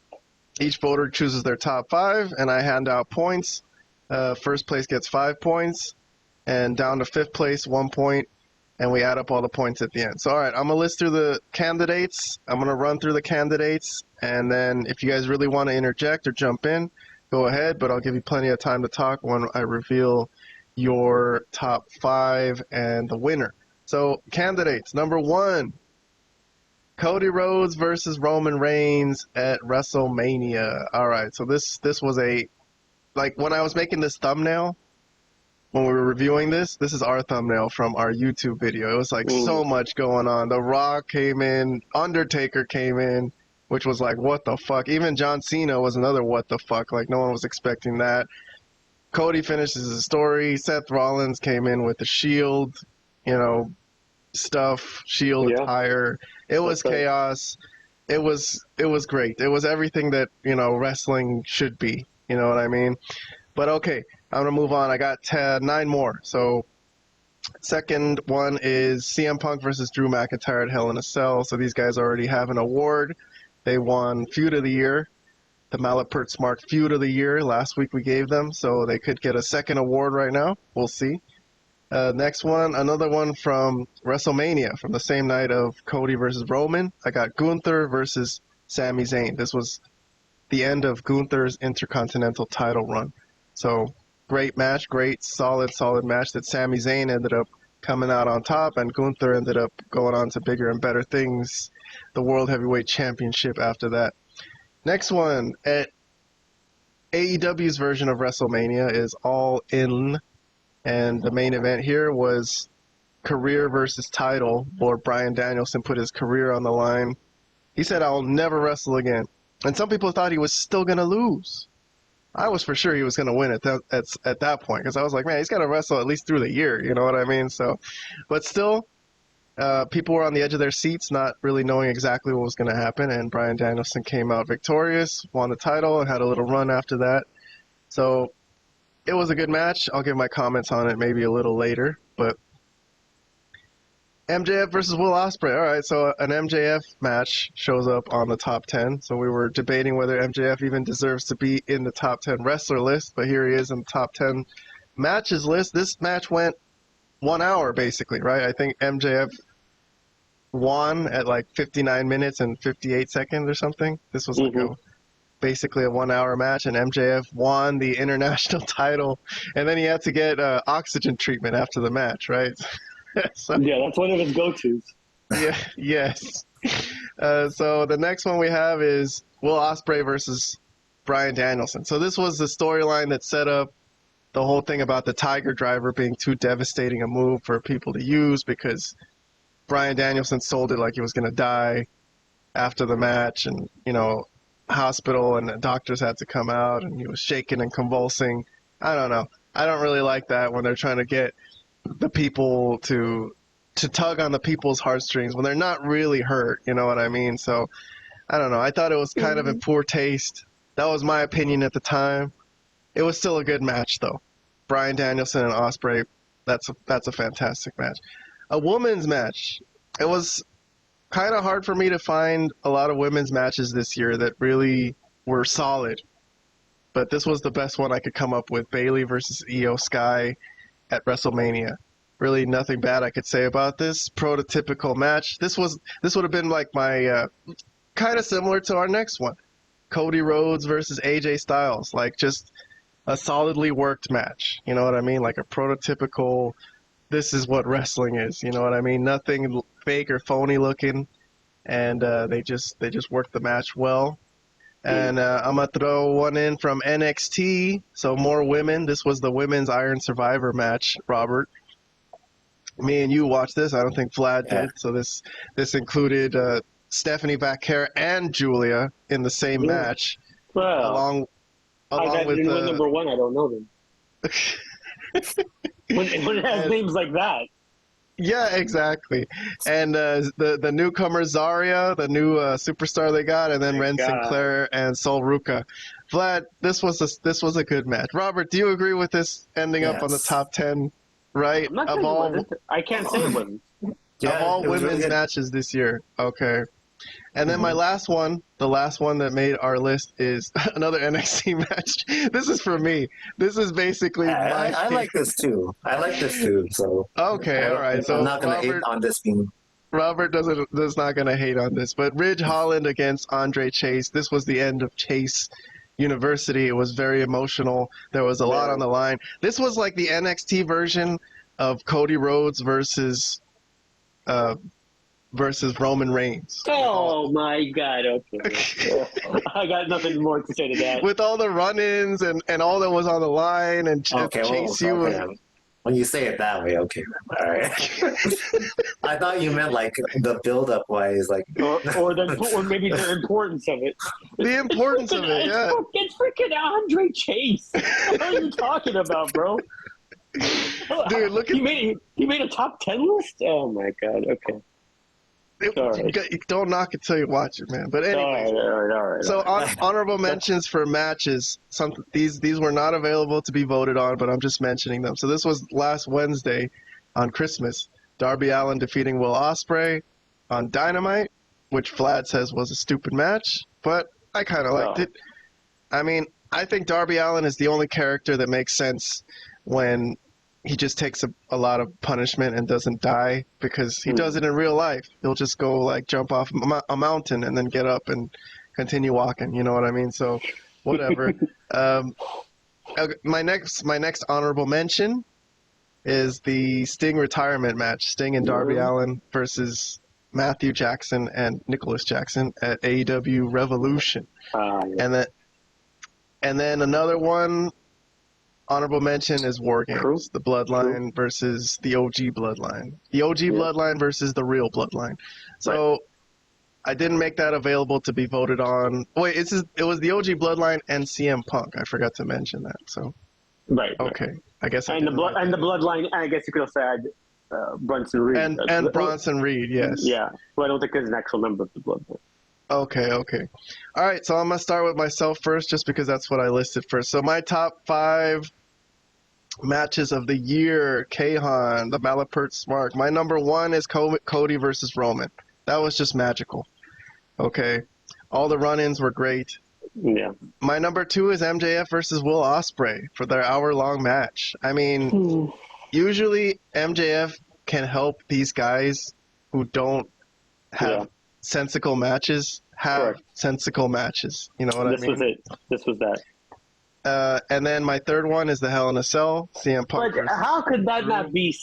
Each voter chooses their top 5, and I hand out points. First place gets 5 points, and down to 5th place, 1 point, and we add up all the points at the end. So, all right, I'm going to list through the candidates. I'm going to run through the candidates, and then if you guys really want to interject or jump in, go ahead, but I'll give you plenty of time to talk when I reveal your top 5 and the winner. So, candidates, number 1. Cody Rhodes versus Roman Reigns at WrestleMania. All right, so this was like when I was making this thumbnail, when we were reviewing this is our thumbnail from our YouTube video. It was like so much going on. The Rock came in, Undertaker came in, which was like, what the fuck? Even John Cena was another what the fuck. Like, no one was expecting that. Cody finishes his story. Seth Rollins came in with the Shield, stuff, Shield attire. It was chaos. It was great. It was everything that, wrestling should be. You know what I mean? But okay, I'm going to move on. I got 9 more. So second one is CM Punk versus Drew McIntyre at Hell in a Cell. So these guys already have an award. They won Feud of the Year, the Malapert Smark Feud of the Year. Last week we gave them, so they could get a second award right now. We'll see. Next one, another one from WrestleMania, from the same night of Cody versus Roman. I got Gunther versus Sami Zayn. This was the end of Gunther's Intercontinental title run. So, great match, great, solid match that Sami Zayn ended up coming out on top, and Gunther ended up going on to bigger and better things, the World Heavyweight Championship after that. Next one, at AEW's version of WrestleMania is All In. And the main event here was career versus title, where Bryan Danielson put his career on the line. He said, I'll never wrestle again. And some people thought he was still going to lose. I was for sure he was going to win at that point, because I was like, man, he's got to wrestle at least through the year, you know what I mean? So, but still, people were on the edge of their seats, not really knowing exactly what was going to happen, and Bryan Danielson came out victorious, won the title, and had a little run after that. So, it was a good match. I'll give my comments on it maybe a little later. But MJF versus Will Ospreay. All right, so an MJF match shows up on the top 10. So we were debating whether MJF even deserves to be in the top 10 wrestler list, but here he is in the top 10 matches list. This match went 1 hour, basically, right? I think MJF won at like 59 minutes and 58 seconds or something. This was like basically a 1 hour match, and MJF won the international title, and then he had to get oxygen treatment after the match, right? So, yeah, that's one of his go-tos. Yeah, yes. So the next one we have is Will Ospreay versus Bryan Danielson. So this was the storyline that set up the whole thing about the Tiger Driver being too devastating a move for people to use, because Bryan Danielson sold it like he was going to die after the match, and, hospital and the doctors had to come out, and he was shaking and convulsing. I don't know. I don't really like that when they're trying to get the people to tug on the people's heartstrings when they're not really hurt, you know what I mean? So, I don't know. I thought it was kind of in poor taste. That was my opinion at the time. It was still a good match, though. Bryan Danielson and Ospreay, that's a fantastic match. A women's match. It was kind of hard for me to find a lot of women's matches this year that really were solid. But this was the best one I could come up with. Bayley versus Io Sky at WrestleMania. Really nothing bad I could say about this. Prototypical match. This would have been like my kind of similar to our next one. Cody Rhodes versus AJ Styles. Like just a solidly worked match. You know what I mean? Like a prototypical this is what wrestling is. You know what I mean? Nothing fake or phony looking, and they just worked the match well. And I'm gonna throw one in from NXT. So more women. This was the women's Iron Survivor match, Robert. Me and you watched this. I don't think Vlad did. So this included Stephanie Vaquer and Julia in the same match, Well, along with win number one. I don't know them. when it has names like that. Yeah, exactly. And the newcomer Zarya, the new superstar they got, and then Ren Sinclair and Sol Ruca. Vlad, this was a good match. Robert, do you agree with this ending up on the top 10? Right? I'm not saying it wasn't. I can't say it wasn't. Of all women's matches this year. Okay. And then my last one, the last one that made our list, is another NXT match. This is for me. This is basically I like this too. So okay, all right. So I'm not gonna hate on this being. Robert does not gonna hate on this, but Ridge Holland against Andre Chase. This was the end of Chase University. It was very emotional. There was a lot on the line. This was like the NXT version of Cody Rhodes versus Roman Reigns. Oh my God! Okay, I got nothing more to say to that. With all the run-ins and all that was on the line, and Chase U was. When you say it that way, okay, all right. I thought you meant like the build-up wise, like or maybe the importance of it. The importance of it, yeah. It's freaking Andre Chase. What are you talking about, bro? Dude, look at he made a top 10 list. Oh my God! Okay. You don't knock it till you watch it, man. But anyway, all right. So honorable mentions for matches. These were not available to be voted on, but I'm just mentioning them. So this was last Wednesday on Christmas. Darby Allin defeating Will Ospreay on Dynamite, which Vlad says was a stupid match, but I kind of liked it. I mean, I think Darby Allin is the only character that makes sense when he just takes a lot of punishment and doesn't die, because he does it in real life. He'll just go like jump off a mountain and then get up and continue walking. You know what I mean? So whatever. My next honorable mention is the Sting retirement match. Sting and Darby Allin versus Matthew Jackson and Nicholas Jackson at AEW Revolution. And then another one, honorable mention, is War Games. The Bloodline versus the OG Bloodline. The OG Bloodline versus the real Bloodline. So I didn't make that available to be voted on. Wait, it was the OG Bloodline and CM Punk. I forgot to mention that. So okay, I guess. And the Bloodline. I guess you could also add Bronson Reed and Bronson Reed. Yes. Yeah. Well, I don't think there's an actual member of the Bloodline. Okay. All right, so I'm going to start with myself first, just because that's what I listed first. So my top 5 matches of the year, Kahan, the Malapert Smark. My number 1 is Cody versus Roman. That was just magical. Okay. All the run-ins were great. Yeah. My number 2 is MJF versus Will Ospreay for their hour-long match. I mean, usually MJF can help these guys who don't have sensical matches have sensical matches. You know what I mean? This was that. And then my third one is the Hell in a Cell, CM Punk. But how could that not be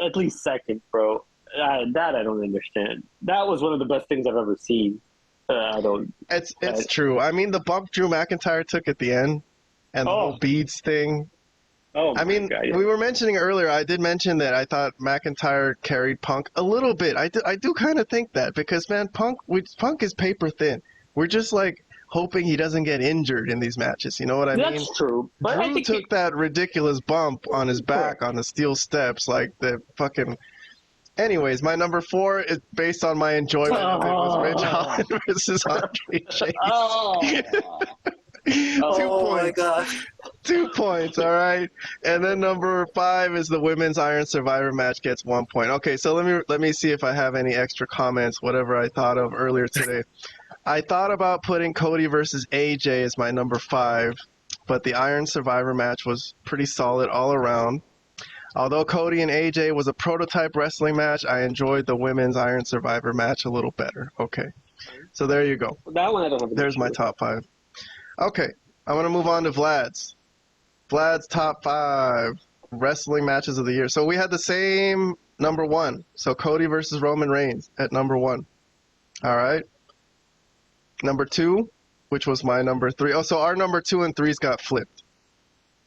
at least second, bro? That I don't understand. That was one of the best things I've ever seen. It's true. I mean, the bump Drew McIntyre took at the end, and the whole beads thing. Oh, I mean, God, yeah. We were mentioning earlier. I did mention that I thought McIntyre carried Punk a little bit. I do kind of think that, because man, Punk is paper thin. We're just like hoping he doesn't get injured in these matches. You know what I mean? That's true. But Drew I think took that ridiculous bump on his back on the steel steps, like the fucking. Anyways, my number 4 is based on my enjoyment of it. Was Ridge Holland versus Andre Chase. 2 points. My God. 2 points, all right. And then number 5 is the women's Iron Survivor match, gets 1 point. Okay, so let me see if I have any extra comments, whatever I thought of earlier today. I thought about putting Cody versus AJ as my number 5, but the Iron Survivor match was pretty solid all around. Although Cody and AJ was a prototype wrestling match, I enjoyed the women's Iron Survivor match a little better. Okay, so there you go. That one I don't have. There's my top 5. Okay, I want to move on to Vlad's. Vlad's top 5. wrestling matches of the year. So we had the same number one. So Cody versus Roman Reigns at number one. All right. Number two, which was my number three. Oh, so our number 2 and 3's got flipped.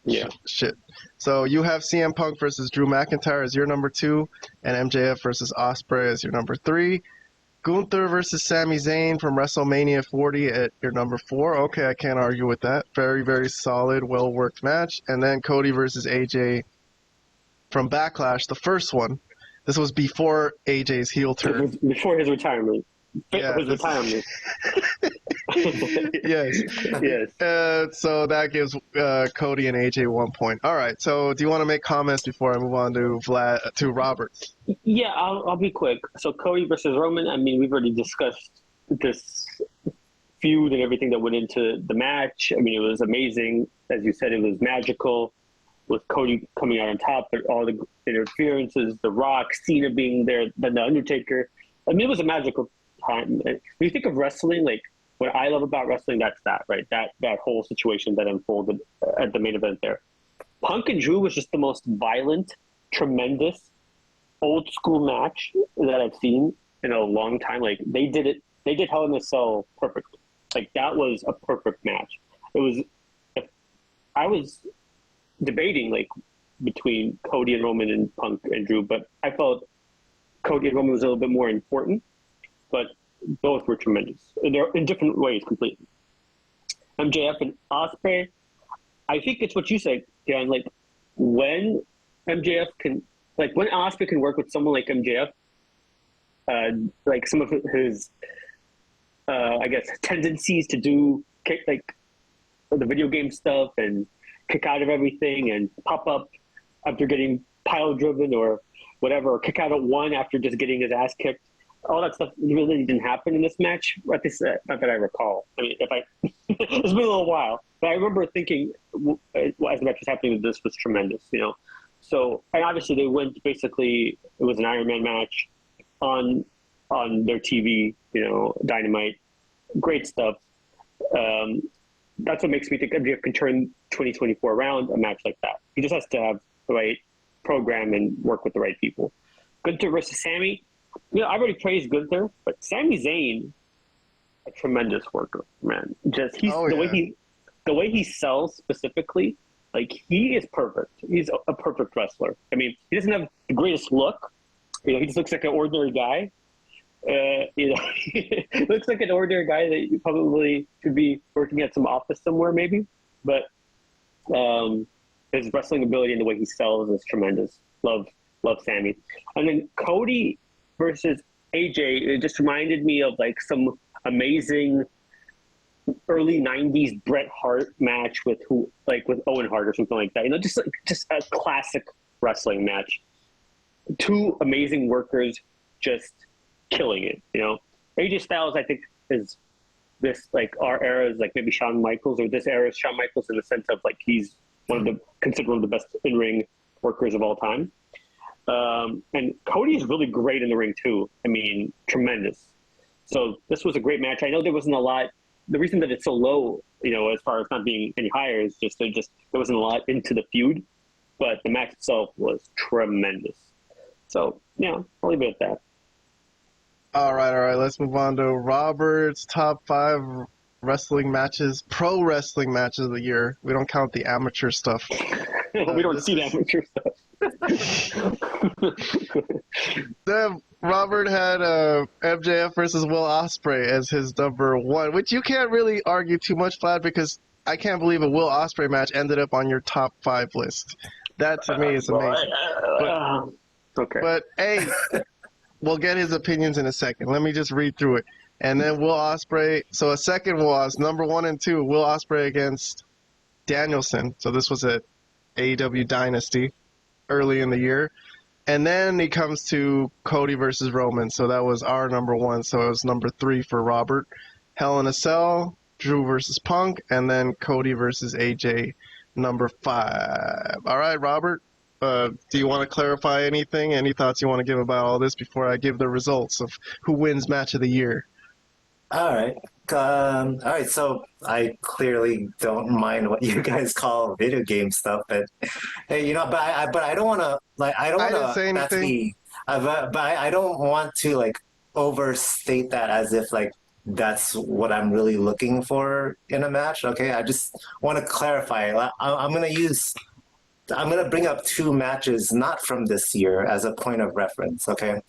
Yeah. Shit. So you have CM Punk versus Drew McIntyre as your number 2, and MJF versus Ospreay as your number 3. Gunther versus Sami Zayn from WrestleMania 40 at your number 4. Okay, I can't argue with that. Very, very solid, well-worked match. And then Cody versus AJ from Backlash, the first one. This was before AJ's heel turn. Before his retirement. Yeah, his retirement. Yes. Yes. So that gives Cody and AJ 1 point. All right. So do you want to make comments before I move on to Robert? Yeah, I'll be quick. So Cody versus Roman. I mean, we've already discussed this feud and everything that went into the match. I mean, it was amazing. As you said, it was magical with Cody coming out on top, but all the interferences, The Rock, Cena being there, then the Undertaker. I mean, it was a magical time. When you think of wrestling, like what I love about wrestling, that's that, right? That whole situation that unfolded at the main event there. Punk and Drew was just the most violent, tremendous, old school match that I've seen in a long time. Like they did Hell in a Cell perfectly. Like that was a perfect match. It was. I was debating like between Cody and Roman and Punk and Drew, but I felt Cody and Roman was a little bit more important, but both were tremendous. They're in different ways completely. MJF and Ospreay, I think it's what you said, Dan, like when MJF can, like when Ospreay can work with someone like MJF, like some of his, I guess, tendencies to do kick, like the video game stuff and kick out of everything and pop up after getting pile driven or whatever, or kick out at one after just getting his ass kicked. All that stuff really didn't happen in this match. Not that I recall. I mean, it's been a little while, but I remember thinking as the match was happening, this was tremendous, you know. So, and obviously they went basically. It was an Iron Man match on their TV, you know, Dynamite. Great stuff. That's what makes me think MJF can turn 2024 around a match like that. He just has to have the right program and work with the right people. Gunther versus Sami. You know, I've already praised Gunther, but Sami Zayn, a tremendous worker, man. Just the way he sells specifically, like he is perfect. He's a perfect wrestler. I mean, he doesn't have the greatest look. You know, he just looks like an ordinary guy. You know, he looks like an ordinary guy that you probably could be working at some office somewhere, maybe. But his wrestling ability and the way he sells is tremendous. Love Sami. And then Cody versus AJ, it just reminded me of like some amazing early '90s Bret Hart match with Owen Hart or something like that. You know, just a classic wrestling match. Two amazing workers just killing it. You know, AJ Styles, I think, is this like our era is like maybe Shawn Michaels, or this era is Shawn Michaels in the sense of like he's considered one of the best in-ring workers of all time. And Cody is really great in the ring too. I mean, tremendous. So this was a great match. I know there wasn't a lot. The reason that it's so low, you know, as far as not being any higher, is just there wasn't a lot into the feud, but the match itself was tremendous. So yeah, I'll leave it at that. All right. Let's move on to Robert's top 5 wrestling matches, pro wrestling matches of the year. We don't count the amateur stuff. We don't see the amateur stuff. Then Robert had MJF versus Will Ospreay as his number 1, which you can't really argue too much, Vlad, because I can't believe a Will Ospreay match ended up on your top 5 list. That to me is amazing. Okay. But hey, we'll get his opinions in a second. Let me just read through it. And then Will Ospreay. So a second was number 1 and 2. Will Ospreay against Danielson. So this was at AEW Dynasty early in the year. And then he comes to Cody versus Roman. So that was our number 1. So it was number 3 for Robert. Hell in a Cell, Drew versus Punk, and then Cody versus AJ, number 5. All right, Robert. Do you want to clarify anything? Any thoughts you want to give about all this before I give the results of who wins match of the year? All right. All right, so I clearly don't mind what you guys call video game stuff, but hey, but I don't want to like I don't I want didn't to say that to anything. be, but I don't want to like overstate that as if like that's what I'm really looking for in a match. Okay, I just want to clarify. I'm gonna bring up two matches not from this year as a point of reference. Okay,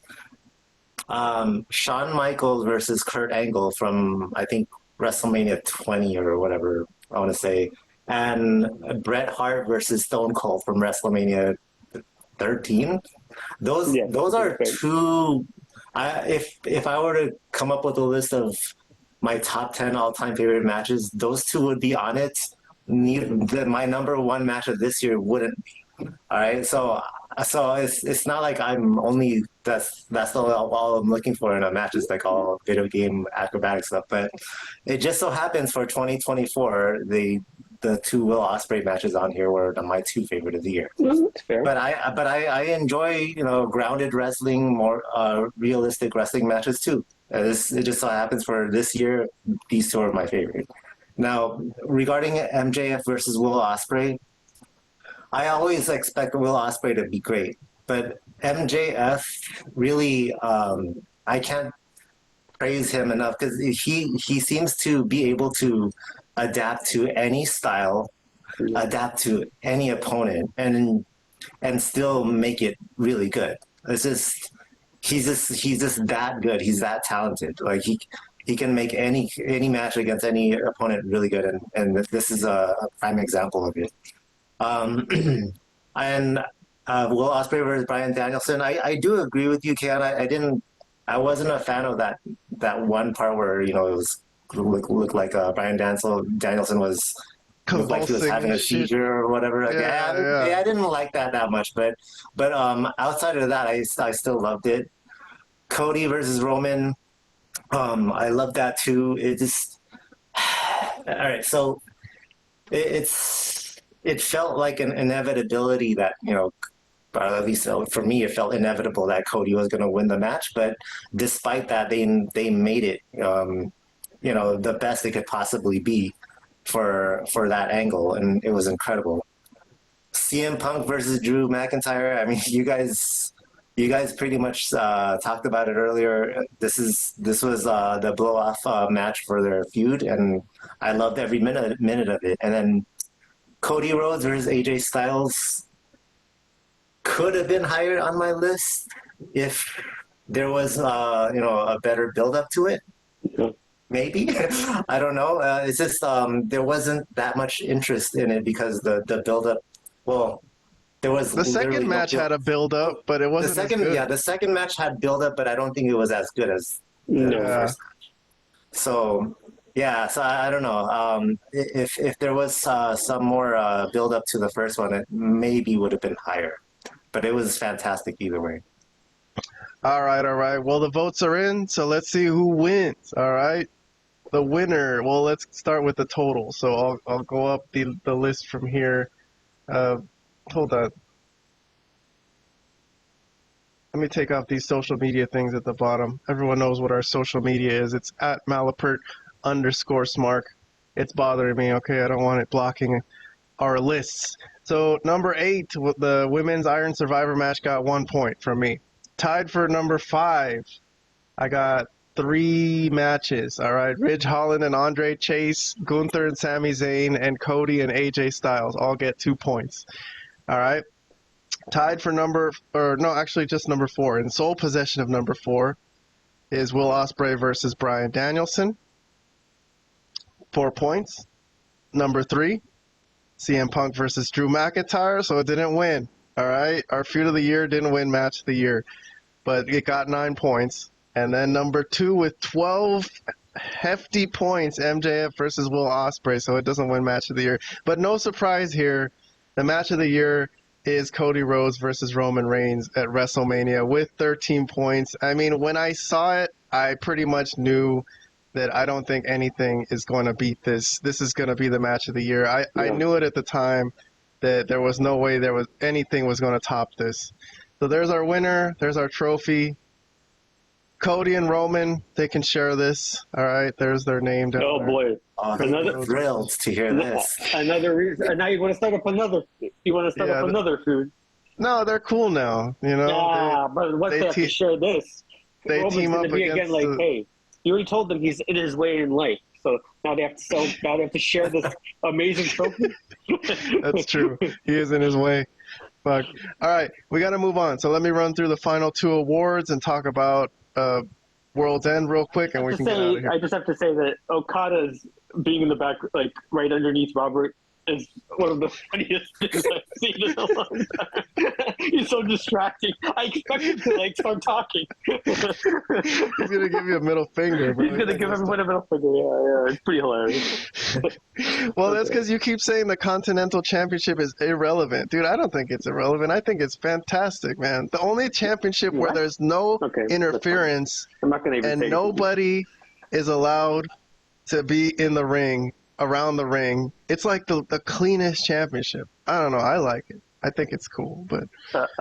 Shawn Michaels versus Kurt Angle from I think WrestleMania 20 or whatever I want to say, and Bret Hart versus Stone Cold from WrestleMania 13. Yeah, Those are great. two. If I were to come up with a list of my top 10 all time favorite matches, those two would be on it. My number one match of this year wouldn't. All right, so it's not like I'm only that's all I'm looking for in a match is like all video game acrobatic stuff. But it just so happens for 2024, the two Will Ospreay matches on here were my two favorite of the year. That's fair. But I enjoy grounded wrestling, more realistic wrestling matches too. It just so happens for this year, these two are my favorite. Now regarding MJF versus Will Ospreay, I always expect Will Ospreay to be great, but MJF really, I can't praise him enough because he seems to be able to adapt to any style, adapt to any opponent, and still make it really good. It's just he's just that good. He's that talented. Like he can make any match against any opponent really good, and this is a prime example of it. Um, and Will Ospreay versus Brian Danielson. I do agree with you, Ken. I wasn't a fan of that one part where it was looked like Brian Danielson was looked like he was Convulsing having and a shit. seizure or whatever. Like, Yeah, yeah. I didn't like that much, but outside of that, I still loved it. Cody versus Roman. I love that too. It just all right. So it felt like an inevitability that at least for me, it felt inevitable that Cody was going to win the match. But despite that, they made it the best it could possibly be for that angle, and it was incredible. CM Punk versus Drew McIntyre. I mean, you guys pretty much talked about it earlier. This was the blow off match for their feud, and I loved every minute of it. And then Cody Rhodes versus AJ Styles could have been higher on my list if there was a better build up to it. Maybe I don't know. It's just there wasn't that much interest in it because the build up. Well, there was The second literally no match build. had a build up, but it The wasn't as second, yeah, good. the second match had build up, but I don't think it was as good as the No. Yeah. first match. So yeah, so I don't know. If there was some more build up to the first one, it maybe would have been higher. But it was fantastic either way. All right, all right. Well, the votes are in, so let's see who wins. All right. The winner. Well, let's start with the total. So I'll go up the list from here. Uh, hold on. Let me take off these social media things at the bottom. Everyone knows what our social media is. It's at Malapert_Smark. It's bothering me. Okay, I don't want it blocking our lists. So number 8, the women's Iron Survivor match got 1 point from me. Tied for number 5, I got 3 matches. All right, Ridge Holland and Andre Chase, Gunther and Sami Zayn, and Cody and AJ Styles all get 2 points. All right. Tied for just number 4. In sole possession of number 4 is Will Ospreay versus Bryan Danielson. 4 points. Number 3, CM Punk versus Drew McIntyre, so it didn't win. All right, our feud of the year didn't win match of the year, but it got 9 points. And then number 2 with 12 hefty points, MJF versus Will Ospreay, so it doesn't win match of the year. But no surprise here, the match of the year is Cody Rhodes versus Roman Reigns at WrestleMania with 13 points. I mean, when I saw it, I pretty much knew that I don't think anything is going to beat this. This is going to be the match of the year. I knew it at the time that there was no way anything was going to top this. So there's our winner. There's our trophy. Cody and Roman, they can share this. All right, there's their name down Oh there. boy, I'm thrilled to hear this. another reason. And now you want to start up another. You want to start up another food. No, they're cool now. You know. Yeah, but once they have to share this, They Roman's team gonna up be against again like, hey, you already told them he's in his way in life, so now they have to sell. Now they have to share this amazing trophy. That's true. He is in his way. Fuck. All right, we got to move on. So let me run through the final 2 awards and talk about World's End real quick, and we can get out of here. I just have to say that Okada's being in the back, like right underneath Robert, is one of the funniest things I've seen in a long time. He's so distracting. I expect him to like start talking. He's gonna give you a middle finger. Bro. He's gonna give everyone a middle finger. Yeah, it's pretty hilarious. Well, that's because you keep saying the Continental Championship is irrelevant. Dude, I don't think it's irrelevant. I think it's fantastic, man. The only championship where there's no interference I'm not gonna even and say nobody is allowed to be in the ring, around the ring. It's like the cleanest championship. I don't know. I like it. I think it's cool, but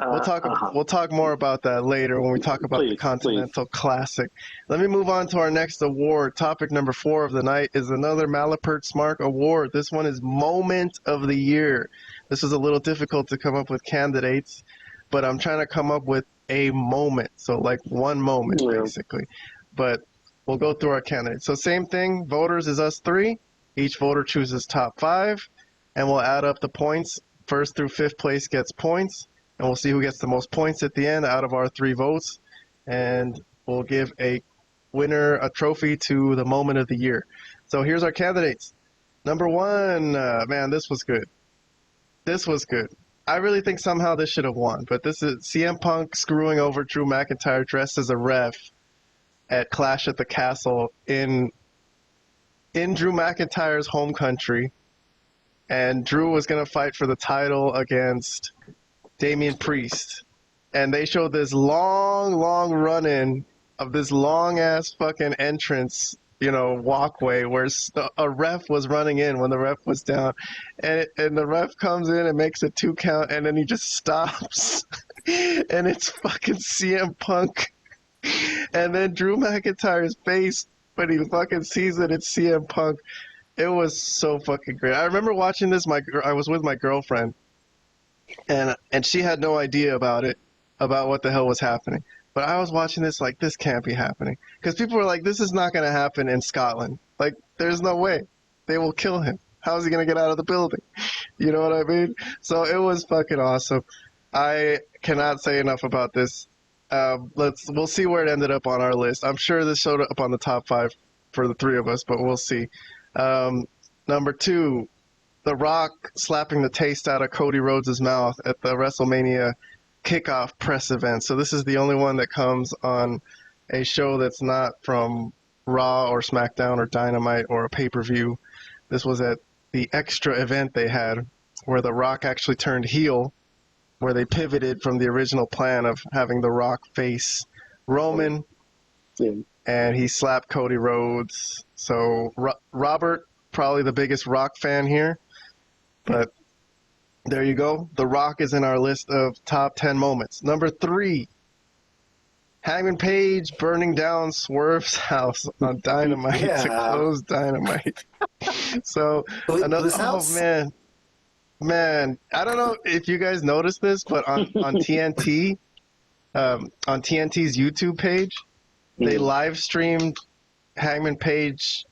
we'll talk more about that later when we talk about the Continental Classic. Let me move on to our next award. Topic number 4 of the night is another Malapert Smark Award. This one is Moment of the Year. This is a little difficult to come up with candidates, but I'm trying to come up with a moment. So like one moment, basically. But we'll go through our candidates. So same thing. Voters is us 3. Each voter chooses top 5, and we'll add up the points. First through 5th place gets points, and we'll see who gets the most points at the end out of our 3 votes. And we'll give a winner a trophy to the Moment of the Year. So here's our candidates. Number 1, man, this was good. This was good. I really think somehow this should have won, but this is CM Punk screwing over Drew McIntyre dressed as a ref at Clash at the Castle in Drew McIntyre's home country. And Drew was going to fight for the title against Damian Priest. And they showed this long run-in of this long-ass fucking entrance, walkway where a ref was running in when the ref was down. And the ref comes in and makes a 2 count, and then he just stops. And it's fucking CM Punk. And then Drew McIntyre's face, when he fucking sees it, it's CM Punk. It was so fucking great. I remember watching this. I was with my girlfriend, and she had no idea about what the hell was happening. But I was watching this like, this can't be happening, because people were like, this is not going to happen in Scotland. Like, there's no way. They will kill him. How is he going to get out of the building? You know what I mean? So it was fucking awesome. I cannot say enough about this. We'll see where it ended up on our list. I'm sure this showed up on the top 5 for the 3 of us, but we'll see. Number 2, The Rock slapping the taste out of Cody Rhodes' mouth at the WrestleMania kickoff press event. So this is the only one that comes on a show that's not from Raw or Smackdown or Dynamite or a pay-per-view. This was at the extra event they had where The Rock actually turned heel, where they pivoted from the original plan of having The Rock face Roman. And he slapped Cody Rhodes. So Robert, probably the biggest Rock fan here. But there you go. The Rock is in our list of top 10 moments. Number 3, Hangman Page burning down Swerve's house on Dynamite to close Dynamite. So man, I don't know if you guys noticed this, but on TNT, on TNT's YouTube page, they live streamed Hangman Page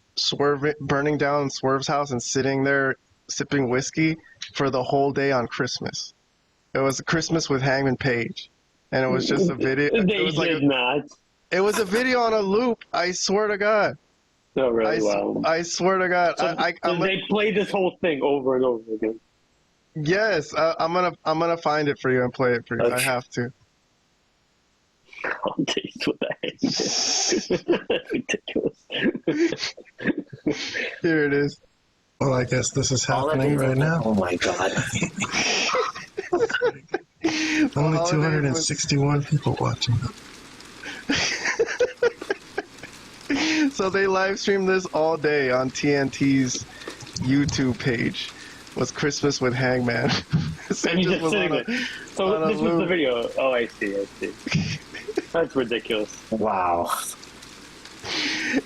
burning down Swerve's house and sitting there sipping whiskey for the whole day on Christmas. It was Christmas with Hangman Page, and it was just a video. It was a video on a loop. I swear to God. Oh, really? Wow. I swear to God. So they played this whole thing over and over again. Yes, I'm gonna find it for you and play it for you. Okay. I have to. I'll taste what that is. Ridiculous. Here it is. Well, I guess this is happening right now. Oh my God. Only 261 people watching. So they live streamed this all day on TNT's YouTube page. Was Christmas with Hangman. So And it he's just was sitting on there. a, So on a this was the loop. video. Oh, I see. That's ridiculous. Wow.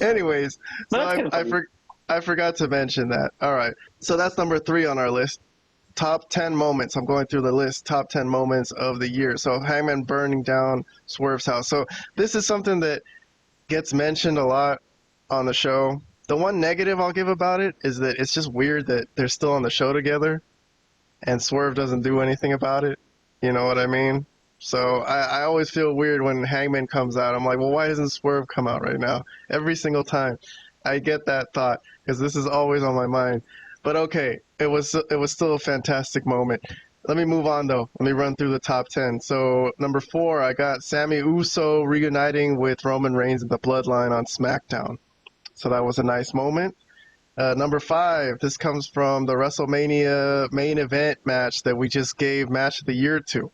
Anyways, But so that's kind of funny. I forgot to mention that. All right. So that's number 3 on our list. Top 10 moments. I'm going through the list. Top 10 moments of the year. So Hangman burning down Swerve's house. So this is something that gets mentioned a lot on the show. The one negative I'll give about it is that it's just weird that they're still on the show together and Swerve doesn't do anything about it. You know what I mean? So I always feel weird when Hangman comes out. I'm like, well, why doesn't Swerve come out right now? Every single time. I get that thought because this is always on my mind. But okay, it was still a fantastic moment. Let me move on though. Let me run through the top 10. So number 4, I got Sami Uso reuniting with Roman Reigns in the Bloodline on SmackDown. So that was a nice moment. Number 5, this comes from the WrestleMania main event match that we just gave Match of the Year to.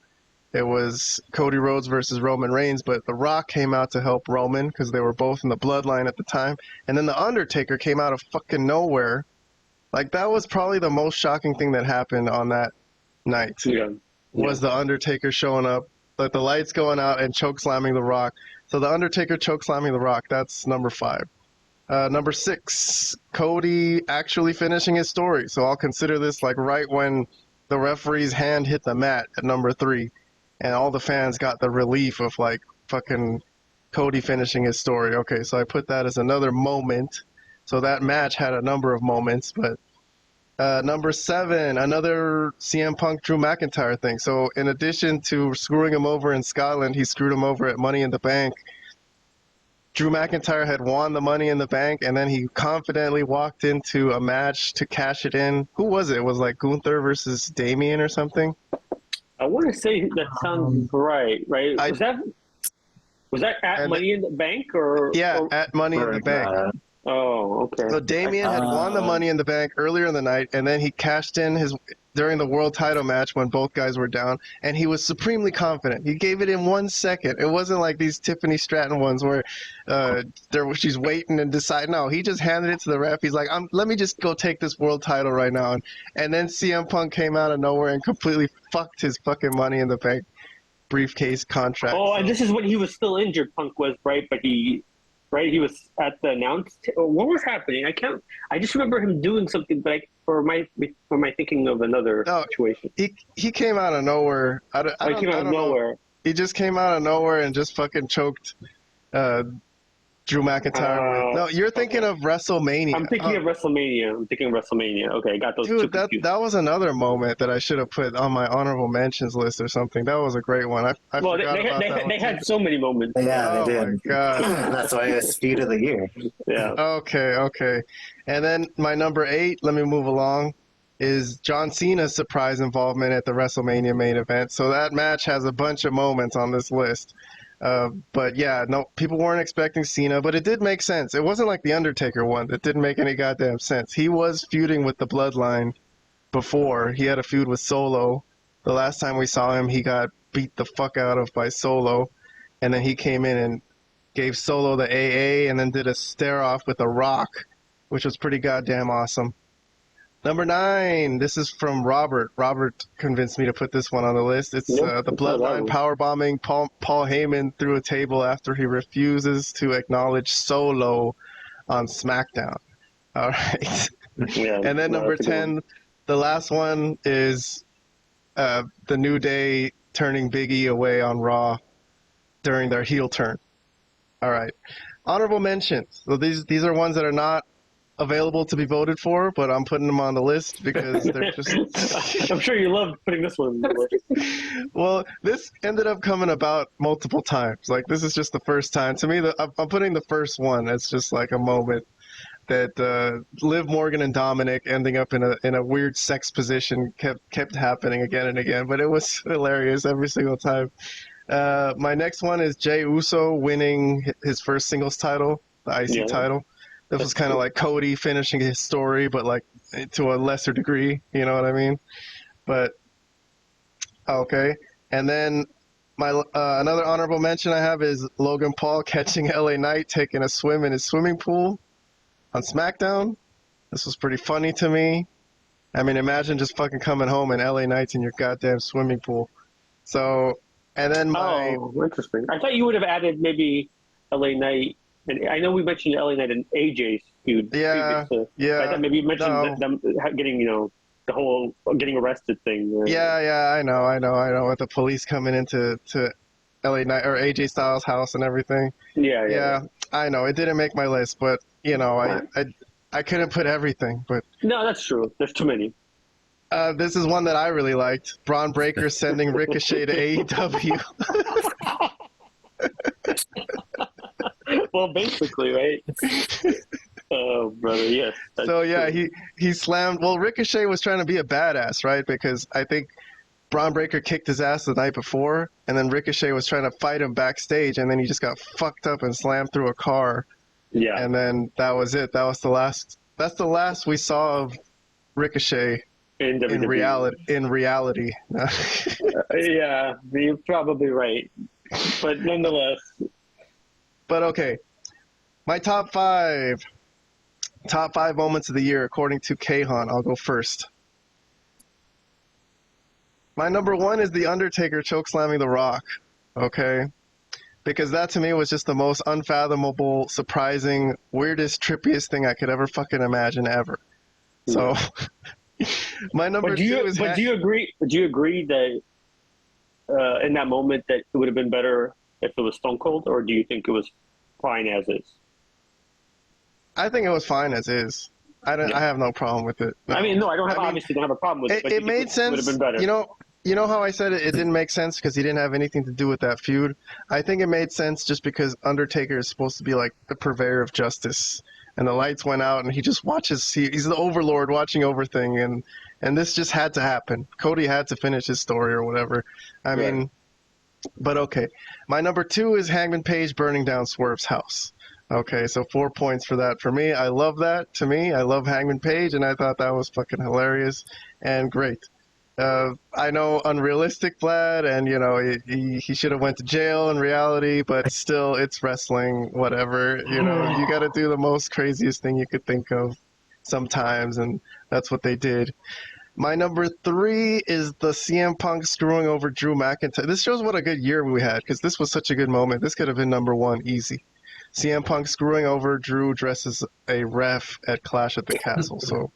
It was Cody Rhodes versus Roman Reigns, but The Rock came out to help Roman because they were both in the Bloodline at the time. And then The Undertaker came out of fucking nowhere. Like, that was probably the most shocking thing that happened on that night. Yeah. Was The Undertaker showing up, like the lights going out and choke slamming The Rock. So The Undertaker choke slamming The Rock, that's number 5. Number 6, Cody actually finishing his story. So I'll consider this like right when the referee's hand hit the mat at number 3. And all the fans got the relief of like fucking Cody finishing his story. Okay, so I put that as another moment. So that match had a number of moments, but number 7, another CM Punk Drew McIntyre thing. So in addition to screwing him over in Scotland, he screwed him over at Money in the Bank. Drew McIntyre had won the Money in the Bank, and then he confidently walked into a match to cash it in. Who was it? It was like Gunther versus Damien or something. I want to say that sounds right. Was that at Money in the Bank or? Yeah, or, at Money in the Bank. Oh, okay. So Damien had won the Money in the Bank earlier in the night, and then he cashed in his during the world title match when both guys were down, and he was supremely confident. He gave it in 1 second. It wasn't like these Tiffany Stratton ones where she's waiting and deciding. No, he just handed it to the ref. He's like, let me just go take this world title right now. And then CM Punk came out of nowhere and completely fucked his fucking Money in the Bank briefcase contract. Oh, and this is when he was still injured. Punk was right, but he was at the what was happening? I just remember him doing something, but or am I thinking of another situation? He came out of nowhere. I came out of nowhere. He just came out of nowhere and just fucking choked Drew McIntyre. No, you're thinking of WrestleMania. I'm thinking of WrestleMania. Okay, I got those two Dude, that was another moment that I should have put on my honorable mentions list or something. That was a great one. I forgot about that one. They had so many moments. Yeah, they did. Oh my god. That's why it's Speed of the Year. Yeah. Okay. And then my number 8, let me move along, is John Cena's surprise involvement at the WrestleMania main event. So that match has a bunch of moments on this list. But yeah, no, people weren't expecting Cena, but it did make sense. It wasn't like the Undertaker one that didn't make any goddamn sense. He was feuding with the Bloodline before. He had a feud with Solo. The last time we saw him, he got beat the fuck out of by Solo, and then he came in and gave Solo the AA and then did a stare off with The Rock, which was pretty goddamn awesome. Number 9, this is from Robert. Robert convinced me to put this one on the list. It's the Bloodline powerbombing Paul Heyman through a table after he refuses to acknowledge Solo on SmackDown. All right. Yeah, and then number 10, the last one is the New Day turning Big E away on Raw during their heel turn. All right. Honorable mentions. So these are ones that are not available to be voted for, but I'm putting them on the list because they're just... I'm sure you loved putting this one on the list. Well, this ended up coming about multiple times. Like, this is just the first time. To me, I'm putting the first one as just like a moment that Liv Morgan and Dominic ending up in a weird sex position kept happening again and again, but it was hilarious every single time. My next one is Jey Uso winning his first singles title, the IC title. This was kind of like Cody finishing his story, but like to a lesser degree, you know what I mean? But okay. And then my another honorable mention I have is Logan Paul catching LA Knight taking a swim in his swimming pool on SmackDown. This was pretty funny to me. I mean, imagine just fucking coming home in LA Nights in your goddamn swimming pool. So, and then my Oh, interesting. I thought you would have added maybe LA Knight, and I know we mentioned LA Knight and AJ's feud yeah, previous. I yeah, thought maybe you mentioned no, them getting, the whole getting arrested thing. yeah, I know. With the police coming into LA Night or AJ Styles' house and everything. Yeah. Yeah, I know it didn't make my list, but you know, Right. I couldn't put everything. But No, that's true. There's too many. this is one that I really liked. Braun Breaker sending Ricochet to AEW. Well, basically, right? Oh, brother, yes. That's So yeah, true. he slammed. Well, Ricochet was trying to be a badass, right? Because I think Braun Breaker kicked his ass the night before, and then Ricochet was trying to fight him backstage, and then he just got fucked up and slammed through a car, Yeah. and then that was it. That was the last. That's the last we saw of Ricochet In WWE. in reality. In reality. Yeah, you're probably right. But nonetheless, But okay, my top five moments of the year according to Kahan. I'll go first. My number one is The Undertaker chokeslamming The Rock. Okay? Because that to me was just the most unfathomable, surprising, weirdest, trippiest thing I could ever fucking imagine ever. So, my number two is. But do you agree? Do you agree that in that moment that it would have been better if it was Stone Cold, or do you think it was fine as is? I think it was fine as is. I have no problem with it. No. I mean, no, I don't have. I mean, obviously, don't have a problem with it. But it made sense. Would have been better. You know how I said it didn't make sense because he didn't have anything to do with that feud? I think it made sense just because Undertaker is supposed to be like the purveyor of justice. And the lights went out and he just watches, he's the overlord watching over thing. And this just had to happen. Cody had to finish his story or whatever. I mean, but okay. My number two is Hangman Page burning down Swerve's house. Okay, so 4 points for that for me. I love that. To me, I love Hangman Page, and I thought that was fucking hilarious and great. I know unrealistic, Vlad, and you know he should have went to jail in reality, but still, it's wrestling. Whatever, you know, you got to do the most craziest thing you could think of sometimes, and that's what they did. My number three is the CM Punk screwing over Drew McIntyre. This shows what a good year we had, because this was such a good moment. This could have been number one easy. CM Punk screwing over Drew dresses a ref at Clash at the Castle. So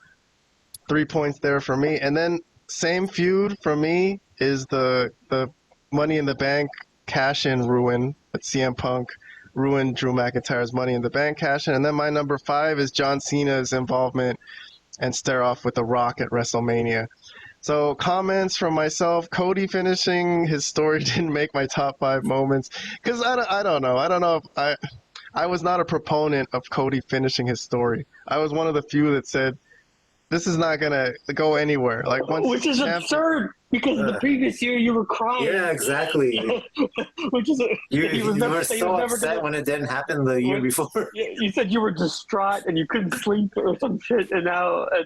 3 points there for me. And then same feud for me is the Money in the Bank cash-in ruin at CM Punk ruined Drew McIntyre's Money in the Bank cash-in. And then my number five is John Cena's involvement and stare-off with The Rock at WrestleMania. So comments from myself, Cody finishing his story didn't make my top five moments. Because I don't know. I don't know if I was not a proponent of Cody finishing his story. I was one of the few that said, this is not going to go anywhere. Like once Which is absurd, because the previous year you were crying. Yeah, exactly. Which is You were so upset when it didn't happen the year before. You said you were distraught and you couldn't sleep or some shit, and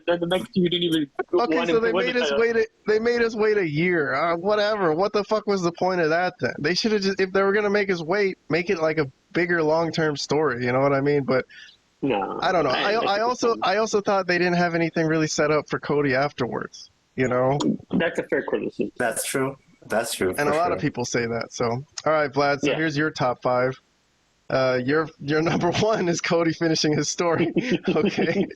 then the next year you didn't even. Okay, so they made us wait. They made us wait a year. Whatever. What the fuck was the point of that then? They should have just, if they were gonna make us wait, make it like a bigger long-term story. You know what I mean? But no, I don't know. I also thought they didn't have anything really set up for Cody afterwards. You know? That's a fair criticism. That's true. That's true. And a lot of people say that. So, all right, Vlad. So here's your top five. Your number one is Cody finishing his story. Okay.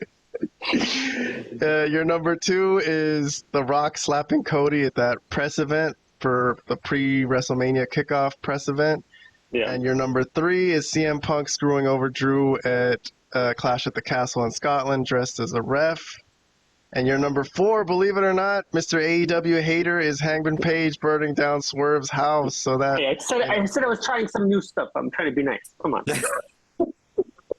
Your number two is The Rock slapping Cody at that press event for the pre-WrestleMania kickoff press event. Yeah. And your number three is CM Punk screwing over Drew at Clash at the Castle in Scotland dressed as a ref. And your number four, believe it or not, Mr. AEW hater, is Hangman Page burning down Swerve's house. So that. Hey, I said I was trying some new stuff. I'm trying to be nice. Come on.